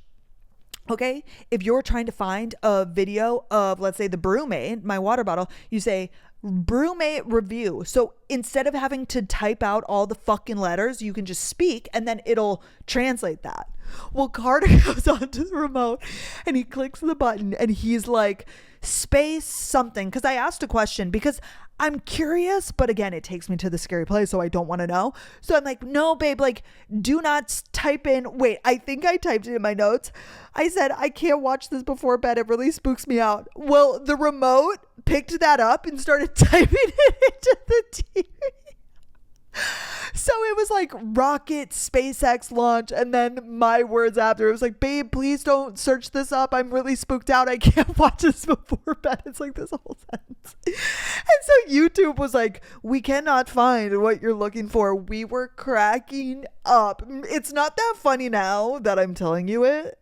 Okay, if you're trying to find a video of, let's say, the BrewMate, my water bottle, you say BrewMate review. So instead of having to type out all the fucking letters, you can just speak, and then it'll translate that. Well, Carter goes onto the remote and he clicks the button, and he's like, space something, because I asked a question because I'm curious, but again, it takes me to the scary place, so I don't want to know. So I'm like, no, babe, like, do not type in. Wait, I think I typed it in my notes. I said, I can't watch this before bed. It really spooks me out. Well, the remote picked that up and started typing it into the TV. So it was like rocket, SpaceX launch, and then my words after. It was like, babe, please don't search this up. I'm really spooked out. I can't watch this before bed. It's like this whole sentence. And so YouTube was like, we cannot find what you're looking for. We were cracking up. It's not that funny now that I'm telling you it.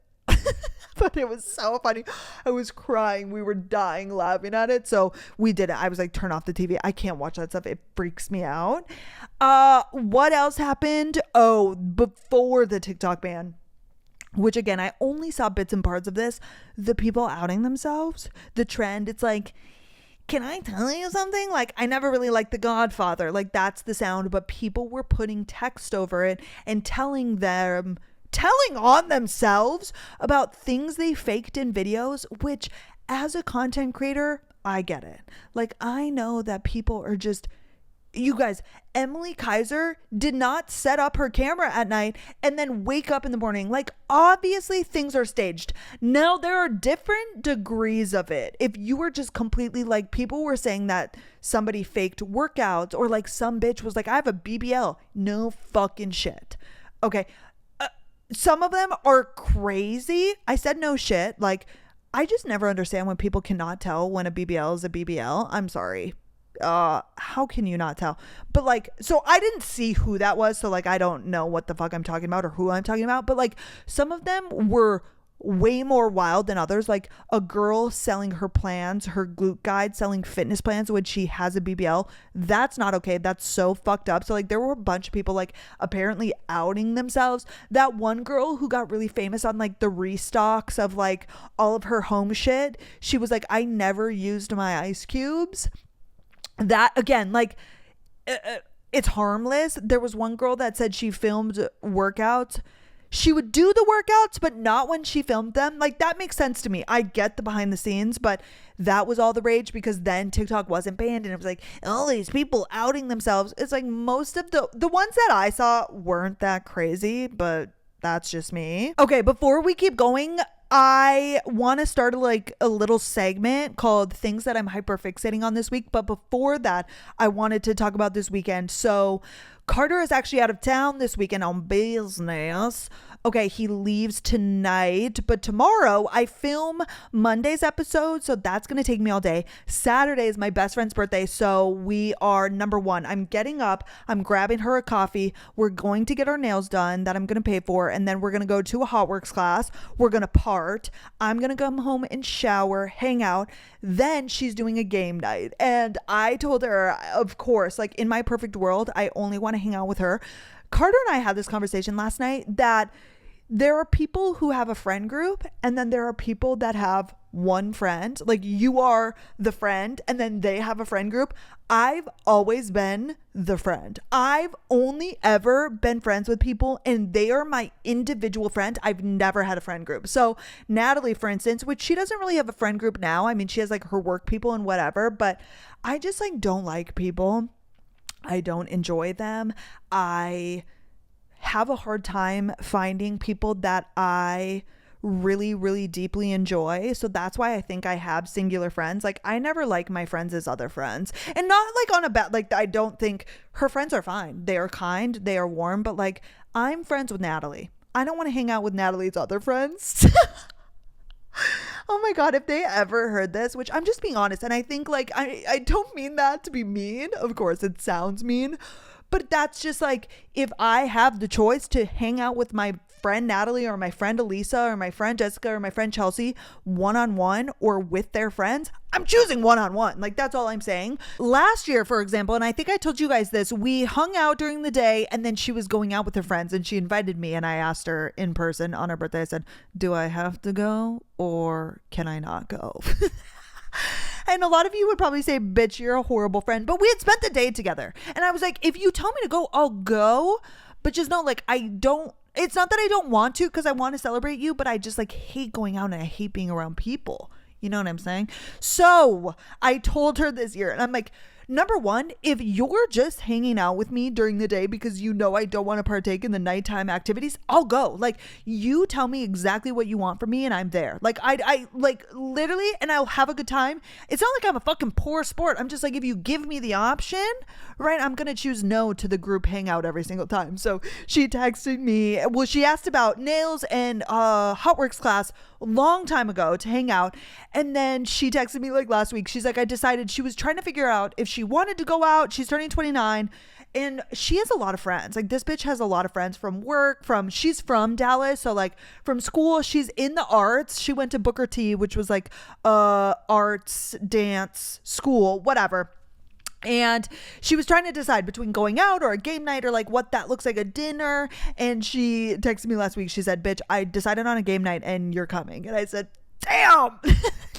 But it was so funny. I was crying. We were dying laughing at it. So we did it. I was like, turn off the TV. I can't watch that stuff. It freaks me out. What else happened? Oh, before the TikTok ban, which again, I only saw bits and parts of this. The people outing themselves, the trend. It's like, can I tell you something? Like, I never really liked The Godfather. Like, that's the sound. But people were putting text over it and telling on themselves about things they faked in videos, which as a content creator, I get it. Like, I know that people are just, you guys, Emily Kaiser did not set up her camera at night and then wake up in the morning. Like, obviously things are staged. Now, there are different degrees of it. If you were just completely like, people were saying that somebody faked workouts, or like some bitch was like, I have a BBL. No fucking shit. Okay. Some of them are crazy. I said no shit. Like, I just never understand when people cannot tell when a BBL is a BBL. I'm sorry. How can you not tell? But like, so I didn't see who that was. So like, I don't know what the fuck I'm talking about or who I'm talking about. But like, some of them were way more wild than others. Like a girl selling her plans, her glute guide, selling fitness plans when she has a BBL. That's not okay. That's so fucked up. So like, there were a bunch of people like apparently outing themselves. That one girl who got really famous on like the restocks of like all of her home shit, she was like, I never used my ice cubes. That again, like it's harmless. There was one girl that said she filmed workouts. She would do the workouts, but not when she filmed them. Like, that makes sense to me. I get the behind the scenes, but that was all the rage because then TikTok wasn't banned and it was like all these people outing themselves. It's like most of the ones that I saw weren't that crazy, but that's just me. Okay, before we keep going, I want to start a little segment called things that I'm hyperfixating on this week. But before that, I wanted to talk about this weekend. So Carter is actually out of town this weekend on business. Okay, he leaves tonight, but tomorrow I film Monday's episode, so that's going to take me all day. Saturday is my best friend's birthday, so we are, number one, I'm getting up, I'm grabbing her a coffee, we're going to get our nails done that I'm going to pay for, and then we're going to go to a Hot Works class, we're going to part, I'm going to come home and shower, hang out, then she's doing a game night, and I told her, of course, like in my perfect world, I only want to hang out with her. Carter and I had this conversation last night that there are people who have a friend group and then there are people that have one friend. Like you are the friend and then they have a friend group. I've always been the friend. I've only ever been friends with people and they are my individual friend. I've never had a friend group. So Natalie, for instance, which she doesn't really have a friend group now. I mean, she has like her work people and whatever, but I just like don't like people. I don't enjoy them. I have a hard time finding people that I really, really deeply enjoy. So that's why I think I have singular friends. Like I never like my friends as other friends, and not like on a bad, like I don't think her friends are fine. They are kind, they are warm, but like I'm friends with Natalie. I don't want to hang out with Natalie's other friends. Oh my God, if they ever heard this, which I'm just being honest, and I think like I don't mean that to be mean. Of course, it sounds mean, but that's just like if I have the choice to hang out with my friend Natalie or my friend Elisa or my friend Jessica or my friend Chelsea one-on-one or with their friends, I'm choosing one-on-one. Like that's all I'm saying. Last year, for example, and I think I told you guys this, we hung out during the day and then she was going out with her friends and she invited me and I asked her in person on her birthday, I said, do I have to go or can I not go? And a lot of you would probably say, bitch, you're a horrible friend. But we had spent the day together. And I was like, if you tell me to go, I'll go. But just know, like, it's not that I don't want to because I want to celebrate you, but I just like hate going out and I hate being around people. You know what I'm saying? So I told her this year and I'm like, number one, if you're just hanging out with me during the day because you know I don't want to partake in the nighttime activities, I'll go. Like you tell me exactly what you want from me and I'm there. Like I like literally, and I'll have a good time. It's not like I'm a fucking poor sport. I'm just like, if you give me the option, right, I'm gonna choose no to the group hangout every single time. So she texted me. Well, she asked about nails and Hot Works class long time ago to hang out. And then she texted me like last week. She's like, I decided, she was trying to figure out if she wanted to go out. She's turning 29 and she has a lot of friends. Like this bitch has a lot of friends from work, she's from Dallas. So like from school, she's in the arts. She went to Booker T, which was like arts, dance school, whatever. And she was trying to decide between going out or a game night or like what that looks like, a dinner. And she texted me last week. She said, bitch, I decided on a game night and you're coming. And I said, damn.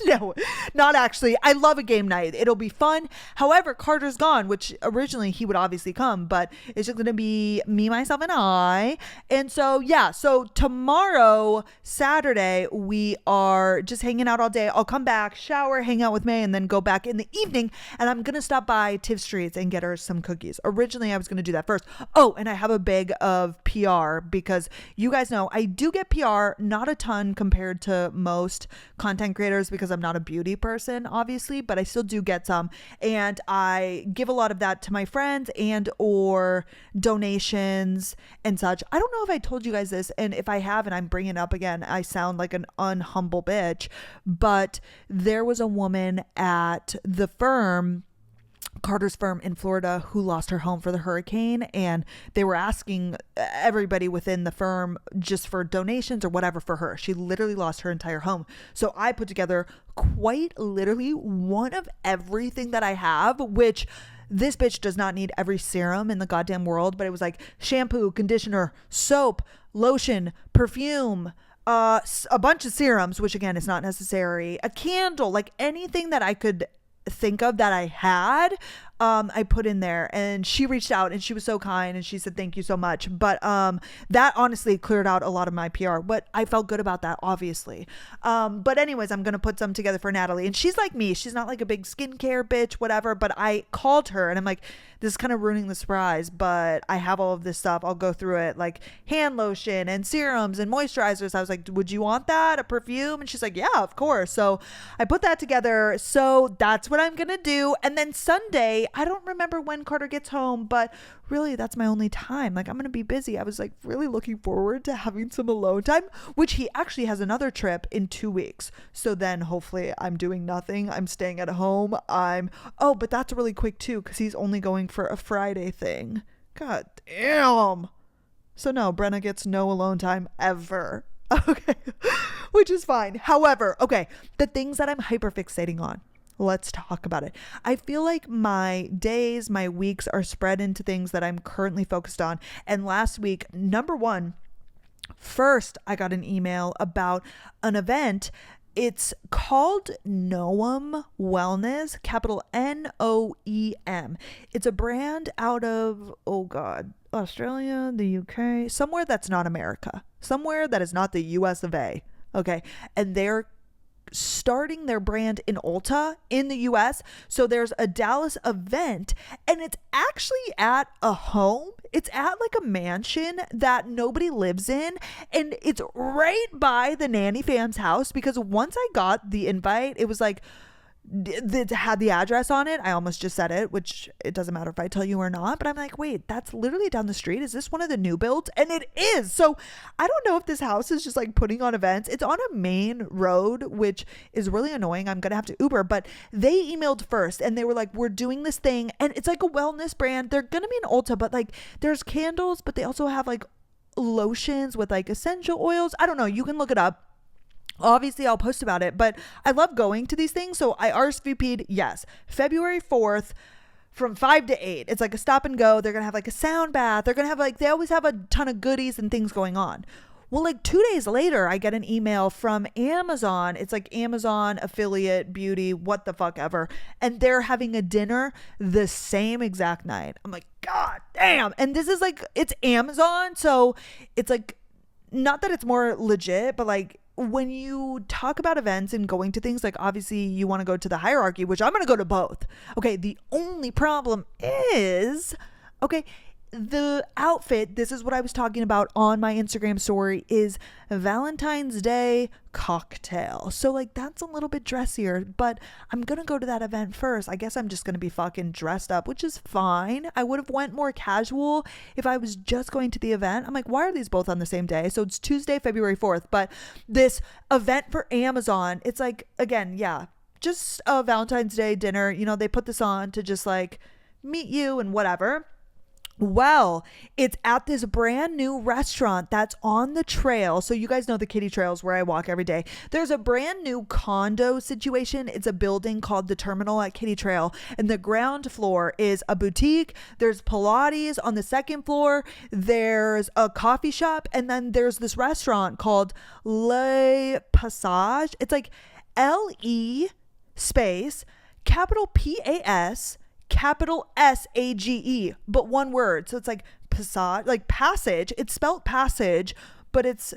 No, not actually. I love a game night. It'll be fun. However, Carter's gone, which originally he would obviously come, but it's just going to be me, myself, and I. And so, yeah. So tomorrow, Saturday, we are just hanging out all day. I'll come back, shower, hang out with May, and then go back in the evening. And I'm going to stop by Tiff Streets and get her some cookies. Originally, I was going to do that first. Oh, and I have a bag of PR because you guys know I do get PR, not a ton compared to most content creators because I'm not a beauty person, obviously, but I still do get some. And I give a lot of that to my friends and or donations and such. I don't know if I told you guys this, and if I have and I'm bringing it up again, I sound like an unhumble bitch, but there was a woman at the firm, Carter's firm in Florida, who lost her home for the hurricane, and they were asking everybody within the firm just for donations or whatever for her. She literally lost her entire home. So I put together quite literally one of everything that I have, which this bitch does not need every serum in the goddamn world, but it was like shampoo, conditioner, soap, lotion, perfume, a bunch of serums, which again is not necessary, a candle, like anything that I could think of that I had, I put in there. And she reached out and she was so kind and she said thank you so much. But that honestly cleared out a lot of my PR, but I felt good about that, obviously. But anyways, I'm gonna put some together for Natalie, and she's like me, she's not like a big skincare bitch, whatever, but I called her and I'm like, this is kind of ruining the surprise, but I have all of this stuff, I'll go through it, like hand lotion and serums and moisturizers. I was like, would you want that, a perfume? And she's like, yeah, of course. So I put that together. So that's what I'm gonna do. And then Sunday, I don't remember when Carter gets home, but really that's my only time. Like I'm gonna be busy. I was like really looking forward to having some alone time, which he actually has another trip in 2 weeks. So then hopefully I'm doing nothing. I'm staying at home. But that's really quick too, because he's only going for a Friday thing. God damn. So no, Brenna gets no alone time ever. Okay. Which is fine. However, okay, the things that I'm hyperfixating on, let's talk about it. I feel like my days, my weeks are spread into things that I'm currently focused on. And last week, number one, first, I got an email about an event. It's called Noam Wellness, capital Noem. It's a brand out of, Australia, the UK, somewhere that's not America, somewhere that is not the US of A. Okay. And they're starting their brand in Ulta in the US. So there's a Dallas event and it's actually at a home. It's at like a mansion that nobody lives in, and it's right by the nanny fam's house, because once I got the invite, it was like it had the address on it. I almost just said it, which it doesn't matter if I tell you or not, but I'm like, wait, that's literally down the street. Is this one of the new builds? And it is. So I don't know if this house is just like putting on events. It's on a main road, which is really annoying. I'm gonna have to Uber, but they emailed first and they were like, we're doing this thing, and it's like a wellness brand. They're gonna be in Ulta, but like there's candles, but they also have like lotions with like essential oils. I don't know, you can look it up. Obviously, I'll post about it, but I love going to these things. So I RSVP'd, yes, February 4th from 5 to 8. It's like a stop and go. They're going to have like a sound bath. They're going to have like, they always have a ton of goodies and things going on. Well, like 2 days later, I get an email from Amazon. It's like Amazon affiliate beauty, what the fuck ever. And they're having a dinner the same exact night. I'm like, God damn. And this is like, it's Amazon. So it's like, not that it's more legit, but like, when you talk about events and going to things, like obviously you want to go to the hierarchy, which I'm going to go to both. Okay. The only problem is, okay, the outfit, this is what I was talking about on my Instagram story, is Valentine's Day cocktail. So like that's a little bit dressier, but I'm gonna go to that event first. I guess I'm just gonna be fucking dressed up, which is fine. I would have went more casual if I was just going to the event. I'm like, why are these both on the same day? So it's Tuesday, February 4th, but this event for Amazon, it's like, again, yeah, just a Valentine's Day dinner. You know, they put this on to just like meet you and whatever. Well, it's at this brand new restaurant that's on the trail. So you guys know the Kitty Trails where I walk every day. There's a brand new condo situation. It's a building called the Terminal at Kitty Trail. And the ground floor is a boutique. There's Pilates on the second floor. There's a coffee shop. And then there's this restaurant called Le Passage. It's like L-E space, capital P-A-S, capital S-A-G-E, but one word. So it's like passage, like passage. It's spelled passage, but it's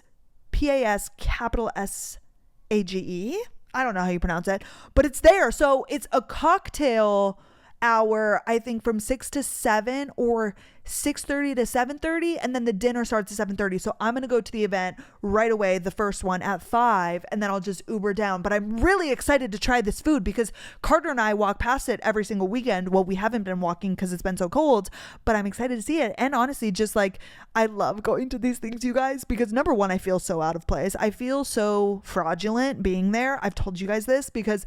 P-A-S capital S-A-G-E. I don't know how you pronounce it, but it's there. So it's a cocktail hour, I think from 6 to 7 or 6:30 to 7:30, and then the dinner starts at 7:30. So I'm gonna go to the event right away, the first one at 5, and then I'll just Uber down. But I'm really excited to try this food because Carter and I walk past it every single weekend. Well, we haven't been walking because it's been so cold, but I'm excited to see it. And honestly, just like, I love going to these things, you guys, because number one, I feel so out of place. I feel so fraudulent being there. I've told you guys this because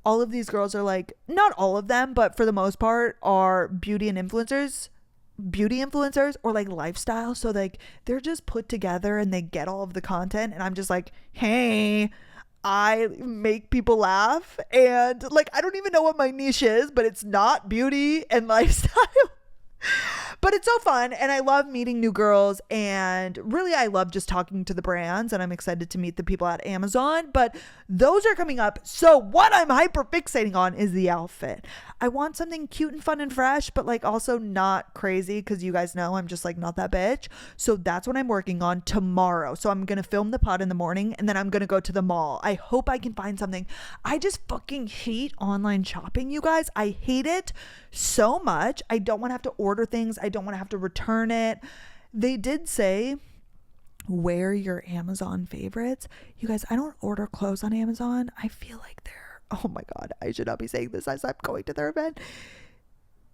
all of these girls are like, not all of them, but for the most part are beauty influencers or like lifestyle. So like they're just put together and they get all of the content. And I'm just like, hey, I make people laugh. And like, I don't even know what my niche is, but it's not beauty and lifestyle. But it's so fun, and I love meeting new girls, and really I love just talking to the brands, and I'm excited to meet the people at Amazon. But those are coming up. So what I'm hyper fixating on is the outfit. I want something cute and fun and fresh, but like also not crazy, because you guys know I'm just like not that bitch. So that's what I'm working on tomorrow. So I'm gonna film the pod in the morning, and then I'm gonna go to the mall. I hope I can find something. I just fucking hate online shopping, you guys. I hate it so much. I don't want to have to order things. I don't want to have to return it. They did say wear your Amazon favorites. You guys, I don't order clothes on Amazon. I feel like they're, oh my God, I should not be saying this as I'm going to their event.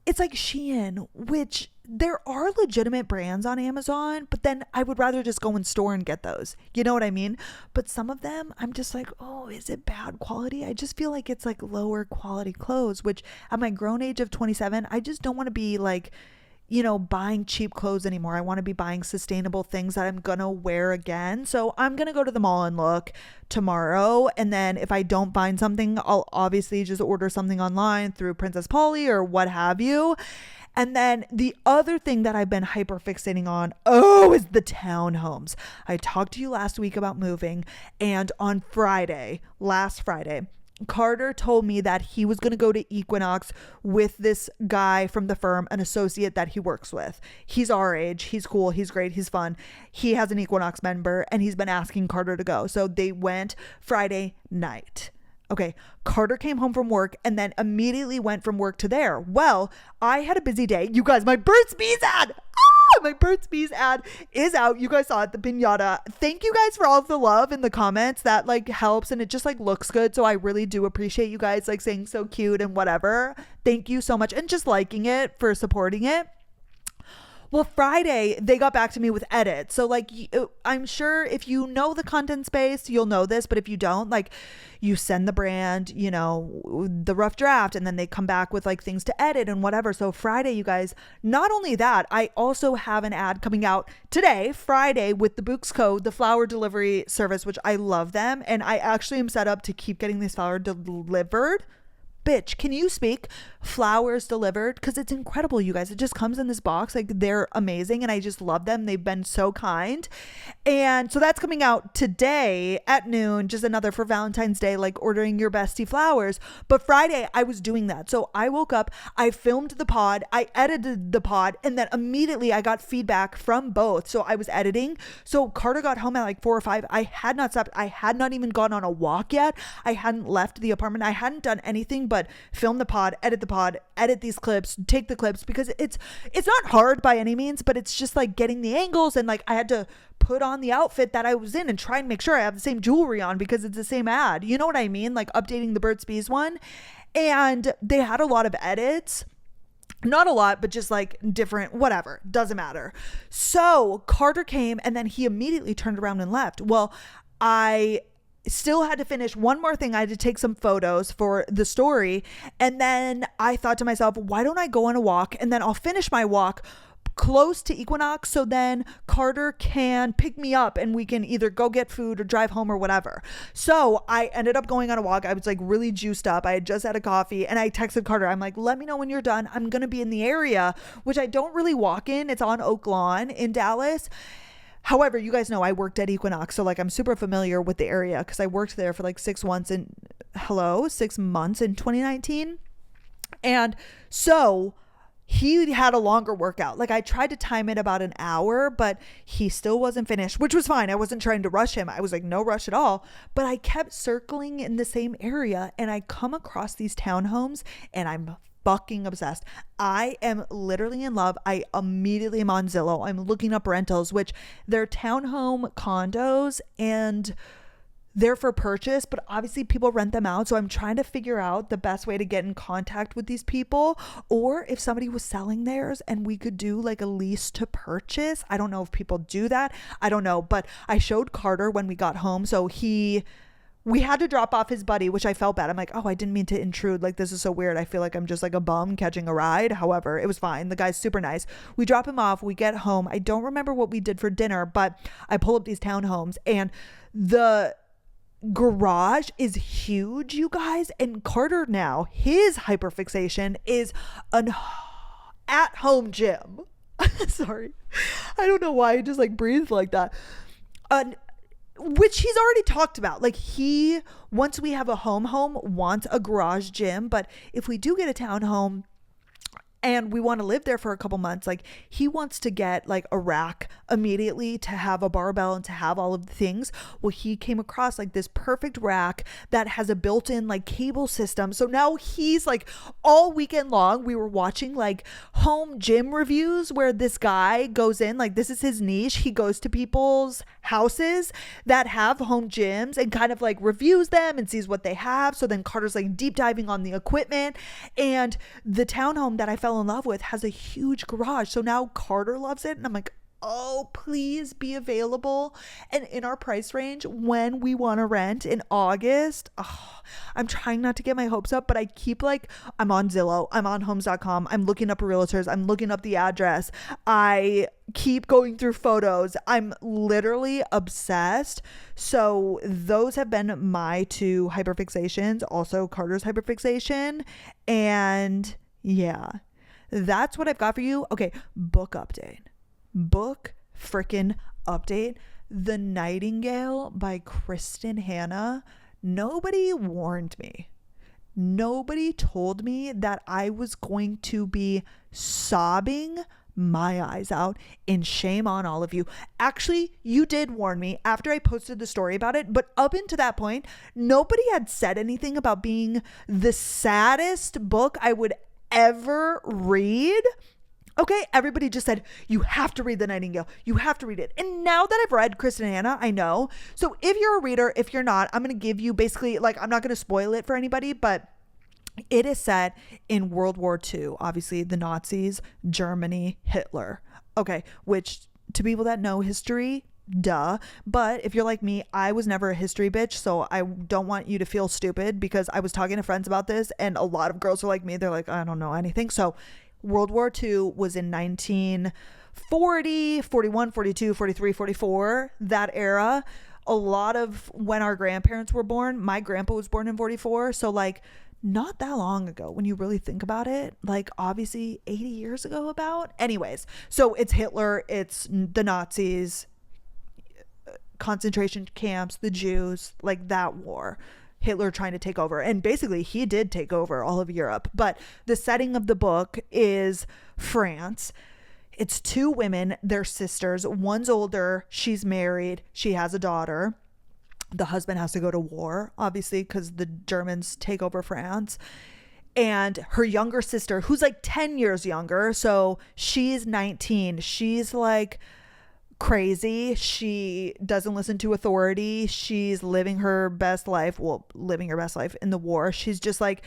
It's like Shein, which there are legitimate brands on Amazon, but then I would rather just go in store and get those. You know what I mean? But some of them, I'm just like, oh, is it bad quality? I just feel like it's like lower quality clothes, which at my grown age of 27, I just don't want to be like, you know, buying cheap clothes anymore. I want to be buying sustainable things that I'm gonna wear again. So I'm gonna go to the mall and look tomorrow. And then if I don't find something, I'll obviously just order something online through Princess Polly or what have you. And then the other thing that I've been hyper fixating on, is the townhomes. I talked to you last week about moving, and on last Friday, Carter told me that he was going to go to Equinox with this guy from the firm, an associate that he works with. He's our age. He's cool. He's great. He's fun. He has an Equinox member, and he's been asking Carter to go. So they went Friday night. Okay, Carter came home from work and then immediately went from work to there. Well, I had a busy day. You guys, my Burt's Bees ad. My Burt's Bees ad is out. You guys saw it, the piñata. Thank you guys for all of the love in the comments. That like helps, and it just like looks good. So I really do appreciate you guys like saying so cute and whatever. Thank you so much. And just liking it, for supporting it. Well, Friday, they got back to me with edits. So like, I'm sure if you know the content space, you'll know this. But if you don't, like, you send the brand, you know, the rough draft, and then they come back with like things to edit and whatever. So Friday, you guys, not only that, I also have an ad coming out today, Friday, with the Books Code, the flower delivery service, which I love them. And I actually am set up to keep getting this flower delivered. Bitch, can you speak? Flowers delivered, because it's incredible, you guys. It just comes in this box. Like, they're amazing, and I just love them. They've been so kind. And so that's coming out today at noon, just another for Valentine's Day, like ordering your bestie flowers. But Friday, I was doing that. So I woke up, I filmed the pod, I edited the pod, and then immediately I got feedback from both. So I was editing. So Carter got home at like 4 or 5. I had not stopped. I had not even gone on a walk yet. I hadn't left the apartment. I hadn't done anything but film the pod, edit these clips, take the clips, because it's not hard by any means, but it's just like getting the angles, and like I had to put on the outfit that I was in and try and make sure I have the same jewelry on because it's the same ad. You know what I mean? Like updating the Burt's Bees one. And they had a lot of edits. Not a lot, but just like different, whatever, doesn't matter. So Carter came and then he immediately turned around and left. Well, I still had to finish one more thing. I had to take some photos for the story. And then I thought to myself, why don't I go on a walk and then I'll finish my walk close to Equinox, so then Carter can pick me up and we can either go get food or drive home or whatever. So I ended up going on a walk. I was like really juiced up. I had just had a coffee and I texted Carter. I'm like, let me know when you're done. I'm going to be in the area, which I don't really walk in. It's on Oak Lawn in Dallas. However, you guys know I worked at Equinox, so like I'm super familiar with the area because I worked there for like 6 months in 2019. And so he had a longer workout. Like I tried to time it about an hour, but he still wasn't finished, which was fine. I wasn't trying to rush him. I was like, no rush at all. But I kept circling in the same area and I come across these townhomes and I'm fucking obsessed. I am literally in love. I immediately am on Zillow. I'm looking up rentals, which they're townhome condos and they're for purchase, but obviously people rent them out. So I'm trying to figure out the best way to get in contact with these people, or if somebody was selling theirs and we could do like a lease to purchase. I don't know if people do that. I don't know, but I showed Carter when we got home. So we had to drop off his buddy, which I felt bad. I'm like, oh, I didn't mean to intrude. Like, this is so weird. I feel like I'm just like a bum catching a ride. However, it was fine. The guy's super nice. We drop him off. We get home. I don't remember what we did for dinner, but I pull up these townhomes and the garage is huge, you guys. And Carter now, his hyperfixation is an at-home gym. Sorry, I don't know why I just like breathed like that. Which he's already talked about. Like he, once we have a home, wants a garage gym. But if we do get a townhome and we want to live there for a couple months, like he wants to get like a rack immediately to have a barbell and to have all of the things. Well, he came across like this perfect rack that has a built-in like cable system. So now he's like, all weekend long we were watching like home gym reviews where this guy goes in, like this is his niche. He goes to people's houses that have home gyms and kind of like reviews them and sees what they have. So then Carter's like deep diving on the equipment, and the townhome that I fell in love with has a huge garage. So now Carter loves it, and I'm like, oh, please be available and in our price range when we want to rent in August. Oh, I'm trying not to get my hopes up, but I keep like, I'm on Zillow, I'm on homes.com, I'm looking up realtors, I'm looking up the address, I keep going through photos. I'm literally obsessed. So those have been my two hyperfixations, also Carter's hyperfixation. And yeah, that's what I've got for you. Okay, book freaking update. The Nightingale by Kristin Hannah. Nobody warned me. Nobody told me that I was going to be sobbing my eyes out, and shame on all of you. Actually, you did warn me after I posted the story about it, but up until that point, nobody had said anything about being the saddest book I would ever read. Okay, everybody just said, you have to read The Nightingale. You have to read it. And now that I've read Kristin Hannah, I know. So if you're a reader, if you're not, I'm going to give you basically, like, I'm not going to spoil it for anybody, but it is set in World War II. Obviously, the Nazis, Germany, Hitler. Okay, which to people that know history, duh. But if you're like me, I was never a history bitch, so I don't want you to feel stupid, because I was talking to friends about this and a lot of girls are like me. They're like, I don't know anything. So World War II was in 1940, 41, 42, 43, 44, that era. A lot of when our grandparents were born, my grandpa was born in 44. So like not that long ago when you really think about it, like obviously 80 years ago about. Anyways, so it's Hitler, it's the Nazis, concentration camps, the Jews, like that war. Hitler trying to take over, and basically he did take over all of Europe. But the setting of the book is France. It's two women, they're sisters. One's older, she's married, she has a daughter. The husband has to go to war, obviously, because the Germans take over France. and her younger sister, who's like 10 years younger. So she's 19. She's like crazy. She doesn't listen to authority. She's living her best life. Well, living her best life in the war. She's just like,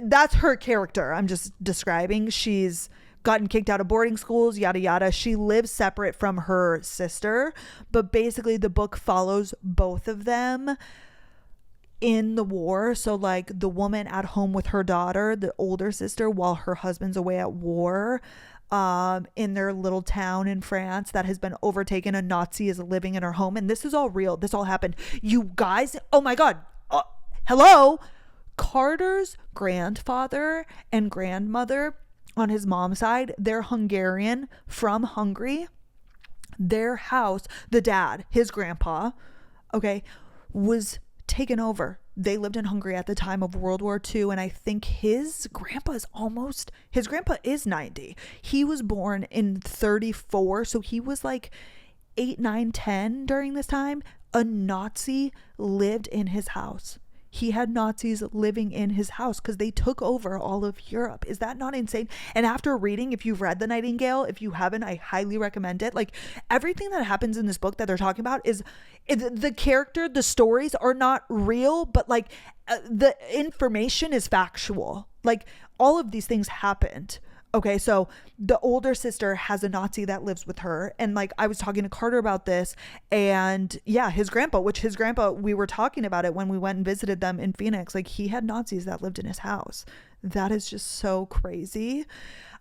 that's her character I'm just describing. She's gotten kicked out of boarding schools, yada yada. She lives separate from her sister, but basically the book follows both of them in the war. So like the woman at home with her daughter, the older sister, while her husband's away at war, in their little town in France that has been overtaken. A Nazi is living in her home, and this is all real. This all happened, you guys. Oh my god. Hello. Carter's grandfather and grandmother on his mom's side, they're Hungarian, from Hungary. Their house, the dad, his grandpa, okay, was taken over. They lived in Hungary at the time of World War II, and I think his grandpa is 90. He was born in 34, so he was like 8, 9, 10 during this time. A Nazi lived in his house. He had Nazis living in his house because they took over all of Europe. Is that not insane? And after reading, if you've read The Nightingale, if you haven't, I highly recommend it. Like everything that happens in this book that they're talking about is the character, the stories are not real, but like the information is factual. Like all of these things happened. Okay, so the older sister has a Nazi that lives with her. And like I was talking to Carter about this, and yeah, his grandpa, we were talking about it when we went and visited them in Phoenix. Like he had Nazis that lived in his house. That is just so crazy.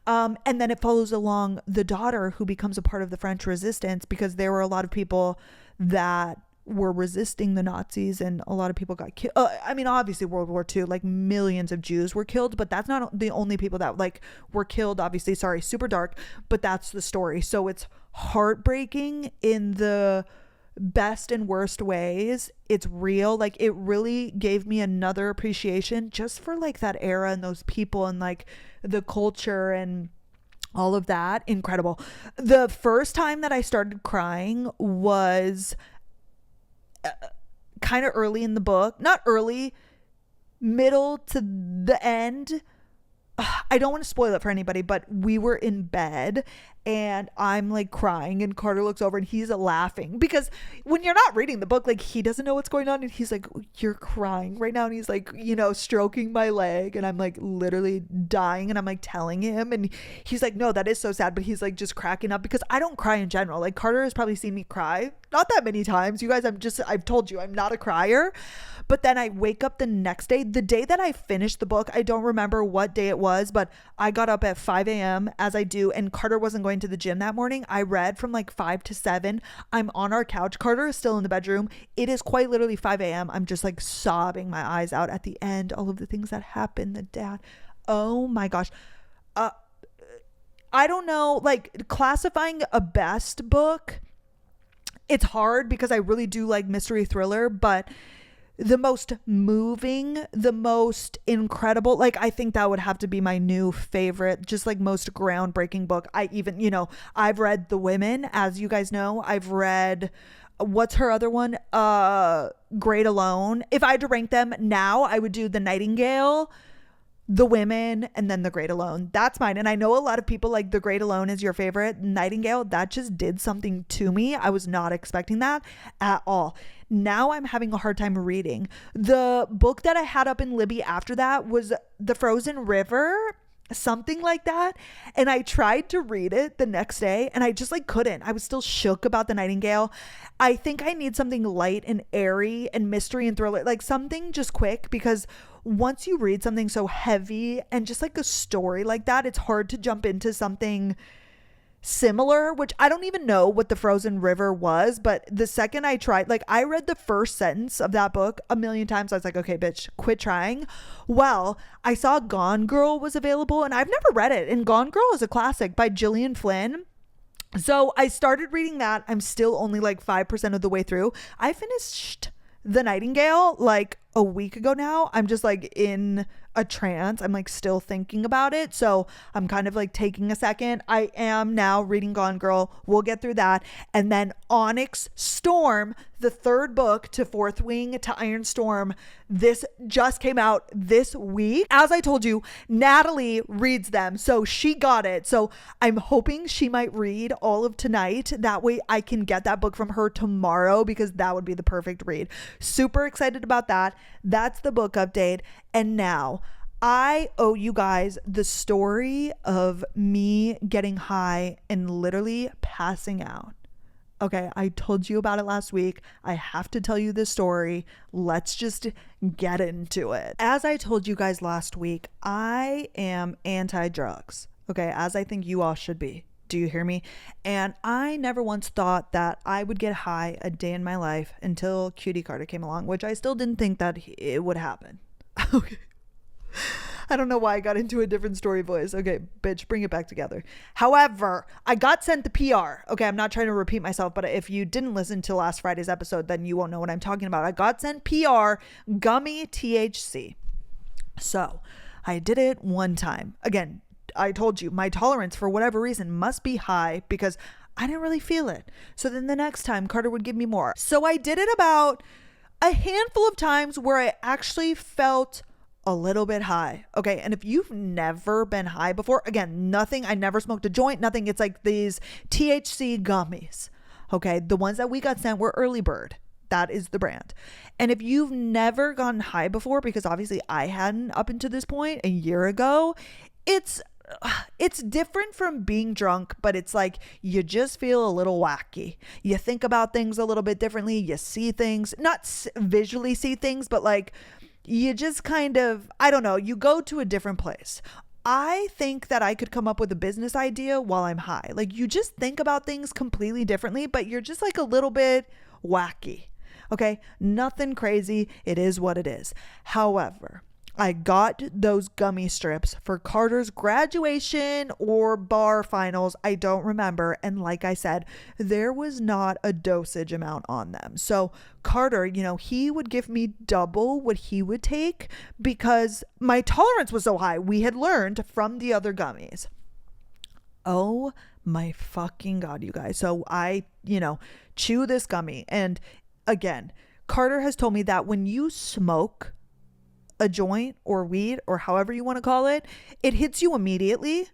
And then it follows along the daughter who becomes a part of the French resistance, because there were a lot of people that were resisting the Nazis, and a lot of people got killed. I mean, obviously World War II, like millions of Jews were killed, but that's not the only people that like were killed, obviously. Sorry, super dark, but that's the story. So it's heartbreaking in the best and worst ways. It's real. Like it really gave me another appreciation just for like that era and those people and like the culture and all of that. Incredible. The first time that I started crying was kind of early in the book. Not early, middle to the end. I don't want to spoil it for anybody, but we were in bed and I'm like crying, and Carter looks over and he's laughing, because when you're not reading the book, like he doesn't know what's going on, and he's like, you're crying right now, and he's like, you know, stroking my leg, and I'm like literally dying, and I'm like telling him, and he's like, no, that is so sad, but he's like just cracking up, because I don't cry in general. Like Carter has probably seen me cry not that many times, you guys. I've told you I'm not a crier. But then I wake up the next day, the day that I finished the book. I don't remember what day it was, but I got up at 5 a.m. as I do, and Carter wasn't going to the gym that morning. I read from like 5 to 7. I'm on our couch. Carter is still in the bedroom. It is quite literally 5 a.m. I'm just like sobbing my eyes out at the end. All of the things that happened, the dad. Oh my gosh. I don't know, like classifying a best book, it's hard because I really do like mystery thriller, but the most moving, the most incredible, like I think that would have to be my new favorite, just like most groundbreaking book. I even, you know, I've read The Women, as you guys know. I've read, what's her other one? Great Alone. If I had to rank them now, I would do The Nightingale, The Women, and then The Great Alone. That's mine. And I know a lot of people like The Great Alone is your favorite. Nightingale, that just did something to me. I was not expecting that at all. Now I'm having a hard time reading. The book that I had up in Libby after that was The Frozen River, something like that. And I tried to read it the next day and I just like couldn't. I was still shook about The Nightingale. I think I need something light and airy and mystery and thriller, like something just quick, because once you read something so heavy and just like a story like that, it's hard to jump into something similar, which I don't even know what The Frozen River was. But the second I tried, like I read the first sentence of that book a million times. I was like, okay, bitch, quit trying. Well, I saw Gone Girl was available and I've never read it. And Gone Girl is a classic by Gillian Flynn. So I started reading that. I'm still only like 5% of the way through. I finished The Nightingale like a week ago now. I'm just like in a trance. I'm like still thinking about it. So I'm kind of like taking a second. I am now reading Gone Girl. We'll get through that. And then Onyx Storm, the third book to Fourth Wing to Iron Storm. This just came out this week. As I told you, Natalie reads them. So she got it. So I'm hoping she might read all of tonight. That way I can get that book from her tomorrow, because that would be the perfect read. Super excited about that. That's the book update. And now I owe you guys the story of me getting high and literally passing out. Okay, I told you about it last week. I have to tell you this story. Let's just get into it. As I told you guys last week, I am anti-drugs. Okay, as I think you all should be. Do you hear me? And I never once thought that I would get high a day in my life until Cutie Carter came along, which I still didn't think that it would happen. Okay. I don't know why I got into a different story voice. Okay, bitch, bring it back together. However, I got sent the PR. Okay, I'm not trying to repeat myself, but if you didn't listen to last Friday's episode, then you won't know what I'm talking about. I got sent PR gummy THC. So I did it one time. Again, I told you my tolerance for whatever reason must be high because I didn't really feel it. So then the next time Carter would give me more. So I did it about a handful of times where I actually felt a little bit high. Okay. And if you've never been high before, again, nothing, I never smoked a joint, nothing. It's like these THC gummies. Okay. The ones that we got sent were Early Bird. That is the brand. And if you've never gotten high before, because obviously I hadn't up until this point a year ago, it's different from being drunk, but it's like you just feel a little wacky. You think about things a little bit differently. You see things, not visually see things, but like you just kind of, I don't know, you go to a different place. I think that I could come up with a business idea while I'm high. Like you just think about things completely differently, but you're just like a little bit wacky. Okay, nothing crazy. It is what it is. However, I got those gummy strips for Carter's graduation or bar finals. I don't remember. And like I said, there was not a dosage amount on them. So Carter, you know, he would give me double what he would take because my tolerance was so high. We had learned from the other gummies. Oh my fucking God, you guys. So I, chew this gummy. And again, Carter has told me that when you smoke a joint or weed or however you want to call it, it hits you immediately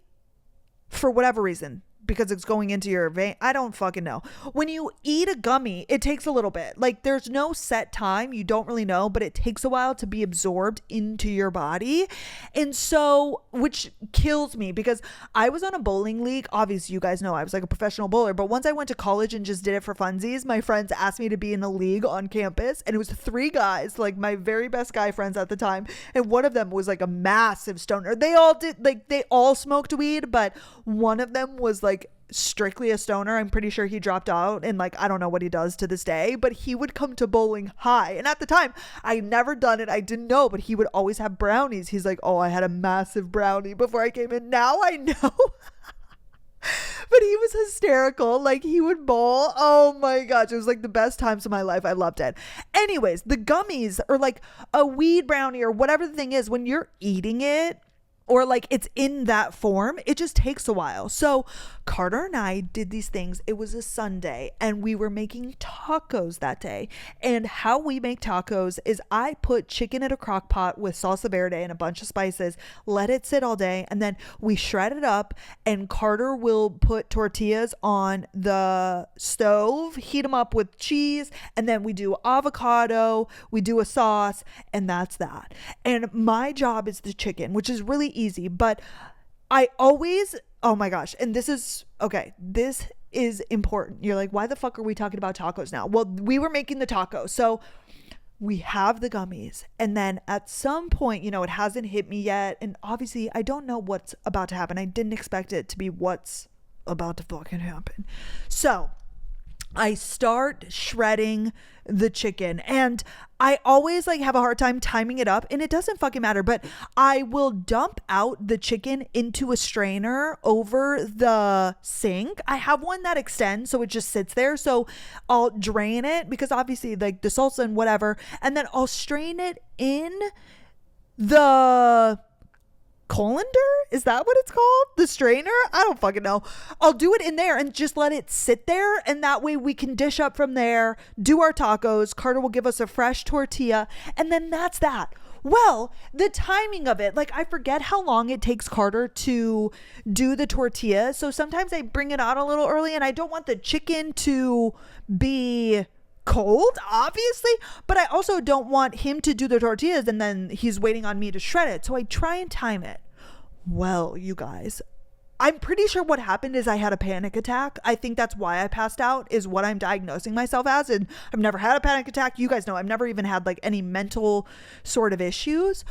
for whatever reason, because it's going into your vein. I don't fucking know. When you eat a gummy, it takes a little bit. Like there's no set time. You don't really know, but it takes a while to be absorbed into your body. And so, which kills me because I was on a bowling league. Obviously, you guys know I was like a professional bowler, but once I went to college and just did it for funsies, my friends asked me to be in a league on campus, and it was 3 guys, like my very best guy friends at the time. And one of them was like a massive stoner. They all smoked weed, but one of them was like strictly a stoner. I'm pretty sure he dropped out and like I don't know what he does to this day, but he would come to bowling high. And at the time I never done it, I didn't know, but he would always have brownies. He's like, oh, I had a massive brownie before I came in. Now I know. But he was hysterical. Like he would bowl. Oh my gosh, it was like the best times of my life. I loved it. Anyways, the gummies or like a weed brownie or whatever the thing is, when you're eating it or like it's in that form, it just takes a while. So Carter and I did these things. It was a Sunday and we were making tacos that day. And how we make tacos is I put chicken in a crock pot with salsa verde and a bunch of spices, let it sit all day, and then we shred it up, and Carter will put tortillas on the stove, heat them up with cheese, and then we do avocado, we do a sauce, and that's that. And my job is the chicken, which is really easy, but I always, oh my gosh, and this is important. You're like, why the fuck are we talking about tacos now? Well, we were making the tacos, so we have the gummies, and then at some point, it hasn't hit me yet, and obviously I don't know what's about to happen. I didn't expect it to be what's about to fucking happen. So I start shredding the chicken, and I always like have a hard time timing it up, and it doesn't fucking matter, but I will dump out the chicken into a strainer over the sink. I have one that extends so it just sits there, so I'll drain it because obviously like the salsa and whatever, and then I'll strain it in the colander. Is that what it's called? The strainer? I don't fucking know. I'll do it in there and just let it sit there, and that way we can dish up from there, do our tacos. Carter will give us a fresh tortilla, and then that's that. Well, the timing of it, like I forget how long it takes Carter to do the tortilla, so sometimes I bring it out a little early, and I don't want the chicken to be cold, obviously, but I also don't want him to do the tortillas and then he's waiting on me to shred it, so I try and time it. Well, you guys, I'm pretty sure what happened is I had a panic attack. I think that's why I passed out, is what I'm diagnosing myself as, and I've never had a panic attack. You guys know I've never even had like any mental sort of issues.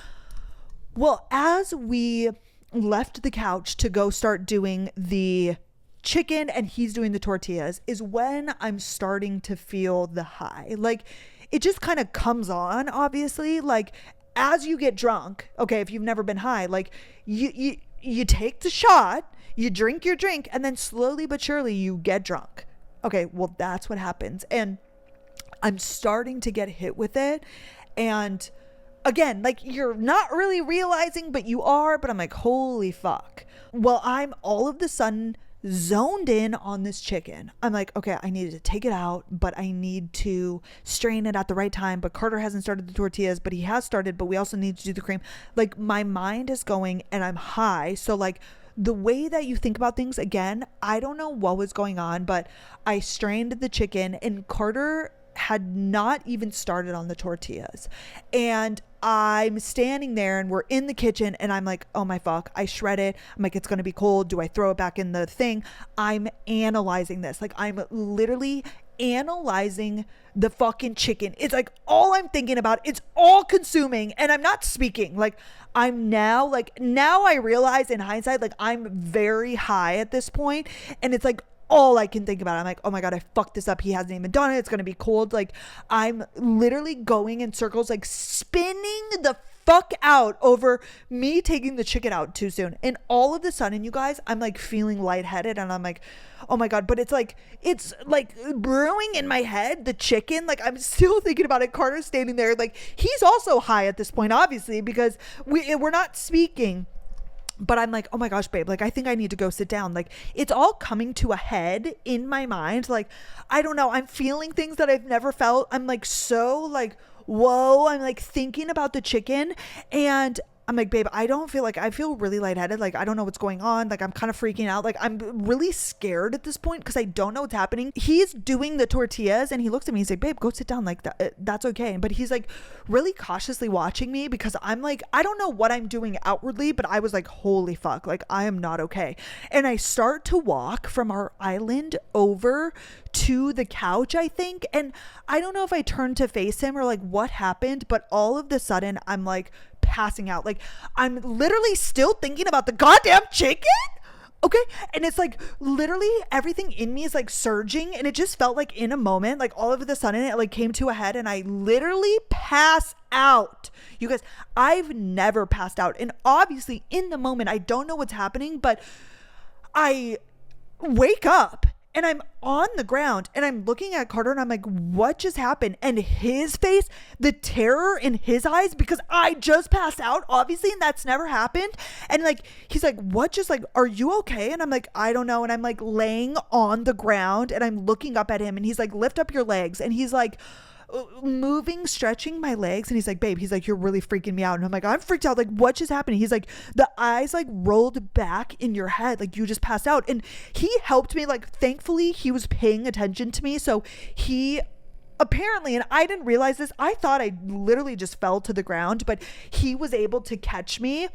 Well, as we left the couch to go start doing the chicken and he's doing the tortillas, is when I'm starting to feel the high. Like it just kind of comes on, obviously, like as you get drunk. Okay, if you've never been high, like you take the shot, you drink your drink, and then slowly but surely you get drunk. Okay, well that's what happens, and I'm starting to get hit with it, and again, like you're not really realizing, but you are, but I'm like, holy fuck. Well, I'm all of the sudden zoned in on this chicken. I'm like, okay, I need to take it out, but I need to strain it at the right time. But Carter hasn't started the tortillas, but he has started, but we also need to do the cream. Like my mind is going and I'm high. So like the way that you think about things, again, I don't know what was going on, but I strained the chicken and Carter had not even started on the tortillas, and I'm standing there and we're in the kitchen and I'm like, oh my fuck, I shred it. I'm like, it's gonna be cold. Do I throw it back in the thing? I'm analyzing this. Like I'm literally analyzing the fucking chicken. It's like all I'm thinking about. It's all consuming, and I'm not speaking. Like I'm now I realize in hindsight, like I'm very high at this point, and it's like all I can think about. I'm like, oh my God, I fucked this up. He hasn't even done it. It's going to be cold. Like I'm literally going in circles, like spinning the fuck out over me taking the chicken out too soon. And all of a sudden, you guys, I'm like feeling lightheaded, and I'm like, oh my God. But it's like brewing in my head, the chicken, like I'm still thinking about it. Carter's standing there. Like he's also high at this point, obviously, because we're not speaking. But I'm like, oh my gosh, babe, like I think I need to go sit down. Like it's all coming to a head in my mind. Like, I don't know. I'm feeling things that I've never felt. I'm like, so like, whoa, I'm like thinking about the chicken, and I'm like, babe, I feel really lightheaded. Like, I don't know what's going on. Like, I'm kind of freaking out. Like, I'm really scared at this point because I don't know what's happening. He's doing the tortillas and he looks at me. He's like, babe, go sit down. Like, that's okay. But he's like really cautiously watching me because I'm like, I don't know what I'm doing outwardly, but I was like, holy fuck. Like, I am not okay. And I start to walk from our island over to the couch, I think. And I don't know if I turned to face him or like what happened, but all of the sudden I'm like passing out. Like I'm literally still thinking about the goddamn chicken. Okay. And it's like literally everything in me is like surging, and it just felt like in a moment, like all of a sudden it like came to a head and I literally pass out. You guys, I've never passed out. And obviously in the moment, I don't know what's happening, but I wake up and I'm on the ground and I'm looking at Carter and I'm like, what just happened? And his face, the terror in his eyes, because I just passed out, obviously, and that's never happened. And like, he's like, what just like, are you okay? And I'm like, I don't know. And I'm like laying on the ground and I'm looking up at him and he's like, lift up your legs. And he's like, moving, stretching my legs, and he's like, babe, he's like, you're really freaking me out. And I'm like, I'm freaked out. Like, what just happened? He's like, the eyes like rolled back in your head, like you just passed out. And he helped me. Like, thankfully he was paying attention to me, so he apparently, and I didn't realize this, I thought I literally just fell to the ground, but he was able to catch me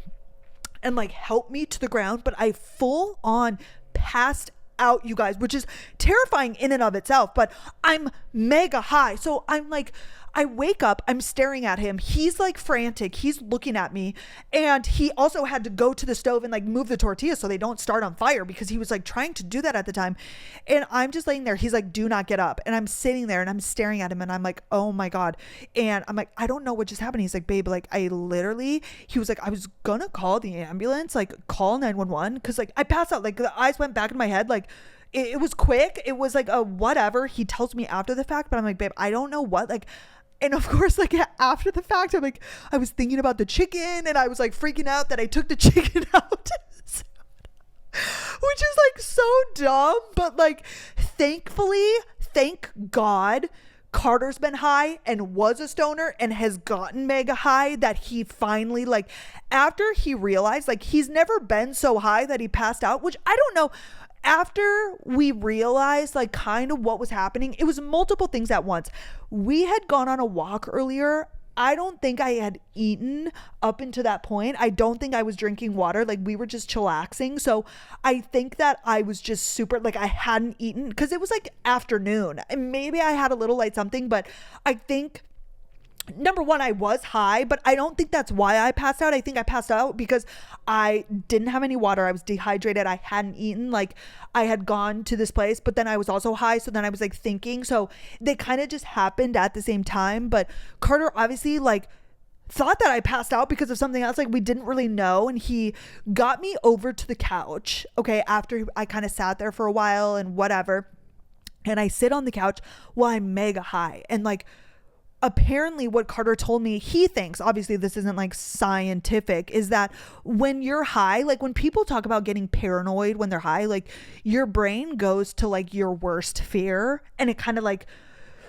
and like help me to the ground. But I full on passed out, you guys, which is terrifying in and of itself, but I'm mega high. So I'm like, I wake up, I'm staring at him. He's like frantic. He's looking at me. And he also had to go to the stove and like move the tortillas so they don't start on fire, because he was like trying to do that at the time. And I'm just laying there. He's like, do not get up. And I'm sitting there and I'm staring at him and I'm like, oh my God. And I'm like, I don't know what just happened. He's like, babe, like he was like, I was gonna call the ambulance, like call 911. Cause like I passed out, like the eyes went back in my head. Like it was quick. It was like a whatever. He tells me after the fact, but I'm like, babe, I don't know what, like, and of course, like after the fact, I'm like, I was thinking about the chicken and I was like freaking out that I took the chicken out, which is like so dumb. But like, thankfully, thank God, Carter's been high and was a stoner and has gotten mega high, that he finally, like, after he realized, like, he's never been so high that he passed out, which I don't know. After we realized like kind of what was happening, it was multiple things at once. We had gone on a walk earlier. I don't think I had eaten up until that point. I don't think I was drinking water. Like we were just chillaxing. So I think that I was just super, like I hadn't eaten because it was like afternoon. And maybe I had a little light something, but I think number one, I was high, but I don't think that's why I passed out. I think I passed out because I didn't have any water. I was dehydrated. I hadn't eaten. Like I had gone to this place, but then I was also high. So then I was like thinking. So they kind of just happened at the same time. But Carter obviously like thought that I passed out because of something else. Like we didn't really know. And he got me over to the couch. Okay. After I kind of sat there for a while and whatever. And I sit on the couch while I'm mega high. And like, apparently what Carter told me, he thinks, obviously this isn't like scientific, is that when you're high, like when people talk about getting paranoid when they're high, like your brain goes to like your worst fear and it kind of like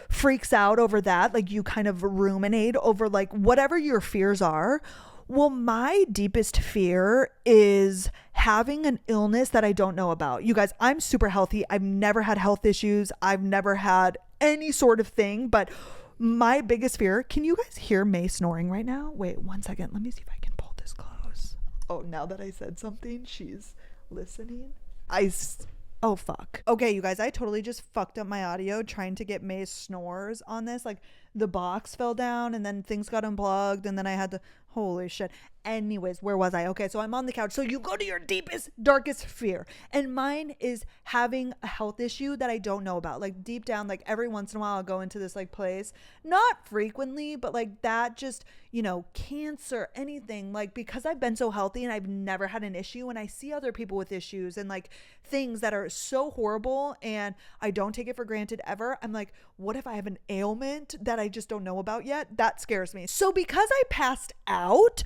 freaks out over that. Like you kind of ruminate over like whatever your fears are. Well, my deepest fear is having an illness that I don't know about. You guys, I'm super healthy. I've never had health issues. I've never had any sort of thing, but my biggest fear, can you guys hear May snoring right now? Wait 1 second. Let me see if I can pull this close. Oh, now that I said something, she's listening. Oh, fuck. Okay, you guys, I totally just fucked up my audio trying to get May's snores on this. Like the box fell down and then things got unplugged and then I had to, holy shit. Anyways, where was I? Okay, so I'm on the couch. So you go to your deepest, darkest fear. And mine is having a health issue that I don't know about. Like deep down, like every once in a while I'll go into this like place. Not frequently, but like that just, you know, cancer, anything. Like because I've been so healthy and I've never had an issue, and I see other people with issues and like things that are so horrible and I don't take it for granted ever. I'm like, what if I have an ailment that I just don't know about yet? That scares me. So because I passed out,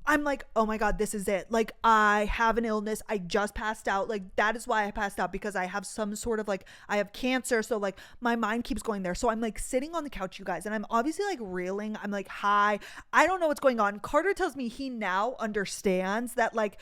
I'm like, oh my God, this is it. Like I have an illness. I just passed out. Like that is why I passed out, because I have some sort of like, I have cancer. So like my mind keeps going there. So I'm like sitting on the couch, you guys, and I'm obviously like reeling. I'm like, hi, I don't know what's going on. Carter tells me he now understands that like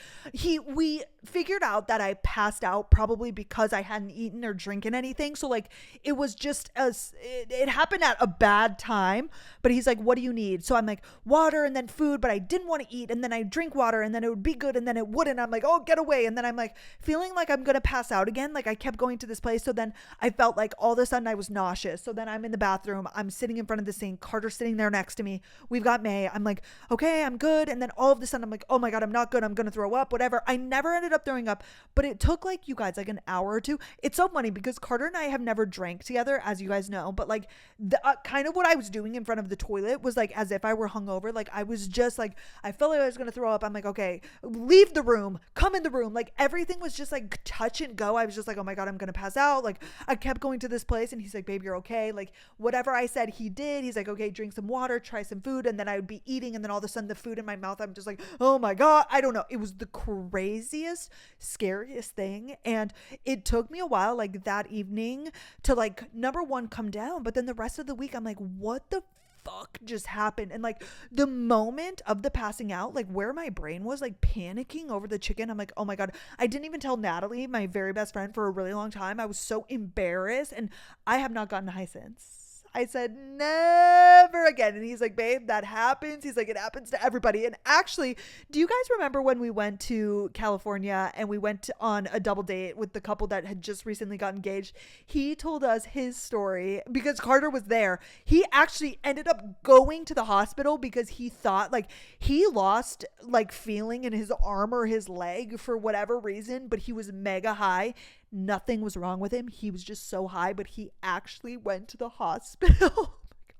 we figured out that I passed out probably because I hadn't eaten or drinking anything. So like it was just it happened at a bad time, but he's like, what do you need? So I'm like, water and then food, but I didn't want to eat. And then I drink water and then it would be good and then it wouldn't. I'm like, oh, get away. And then I'm like feeling like I'm going to pass out again. Like I kept going to this place. So then I felt like all of a sudden I was nauseous. So then I'm in the bathroom. I'm sitting in front of the sink. Carter's sitting there next to me. We've got May. I'm like, okay, I'm good. And then all of a sudden I'm like, oh my God, I'm not good. I'm going to throw up, whatever. I never ended up throwing up, but it took like, you guys, like an hour or two. It's so funny because Carter and I have never drank together, as you guys know, but like the kind of what I was doing in front of the toilet was like as if I were hungover. Like I was just like, I felt like I was going to throw up. I'm like, okay, leave the room, come in the room. Like everything was just like touch and go. I was just like, oh my God, I'm going to pass out. Like I kept going to this place and he's like, babe, you're okay. Like whatever I said, he did. He's like, okay, drink some water, try some food. And then I would be eating. And then all of a sudden the food in my mouth, I'm just like, oh my God, I don't know. It was the craziest, scariest thing. And it took me a while, like that evening, to like, number one, come down. But then the rest of the week, I'm like, what the fuck just happened? And like the moment of the passing out, like where my brain was like panicking over the chicken, I'm like, oh my God, I didn't even tell Natalie, my very best friend, for a really long time. I was so embarrassed, and I have not gotten high since. I said, never again. And he's like, babe, that happens. He's like, it happens to everybody. And actually, do you guys remember when we went to California and we went on a double date with the couple that had just recently got engaged? He told us his story because Carter was there. He actually ended up going to the hospital because he thought like he lost like feeling in his arm or his leg for whatever reason, but he was mega high. Nothing was wrong with him. He was just so high, but he actually went to the hospital. Oh my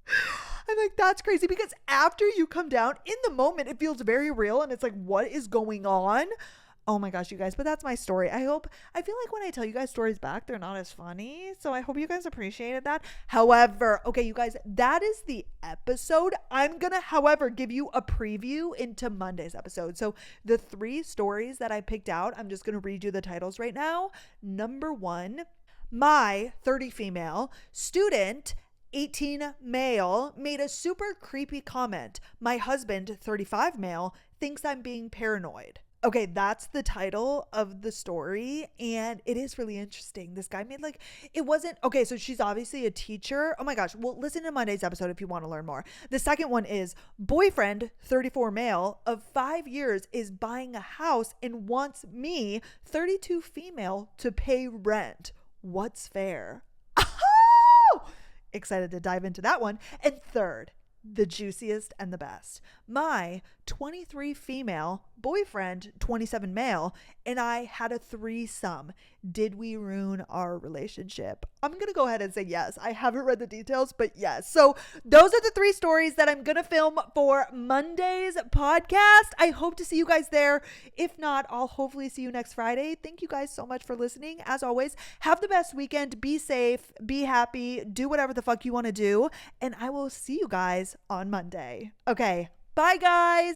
gosh. I'm like, that's crazy because after you come down in the moment, it feels very real. And it's like, what is going on? Oh my gosh, you guys, but that's my story. I feel like when I tell you guys stories back, they're not as funny. So I hope you guys appreciated that. However, okay, you guys, that is the episode. I'm going to, however, give you a preview into Monday's episode. So the 3 stories that I picked out, I'm just going to read you the titles right now. Number 1, my 30 female student 18 male made a super creepy comment. My husband 35 male thinks I'm being paranoid. Okay, that's the title of the story, and it is really interesting. This guy made like, it wasn't, okay, so she's obviously a teacher. Oh my gosh, well, listen to Monday's episode if you want to learn more. The second one is boyfriend, 34 male, of 5 years is buying a house and wants me, 32 female, to pay rent. What's fair? Oh! Excited to dive into that one. And third, the juiciest and the best. My 23 female boyfriend, 27 male, and I had a threesome. Did we ruin our relationship? I'm going to go ahead and say yes. I haven't read the details, but yes. So those are the 3 stories that I'm going to film for Monday's podcast. I hope to see you guys there. If not, I'll hopefully see you next Friday. Thank you guys so much for listening. As always, have the best weekend. Be safe, be happy, do whatever the fuck you want to do. And I will see you guys on Monday. Okay. Bye, guys.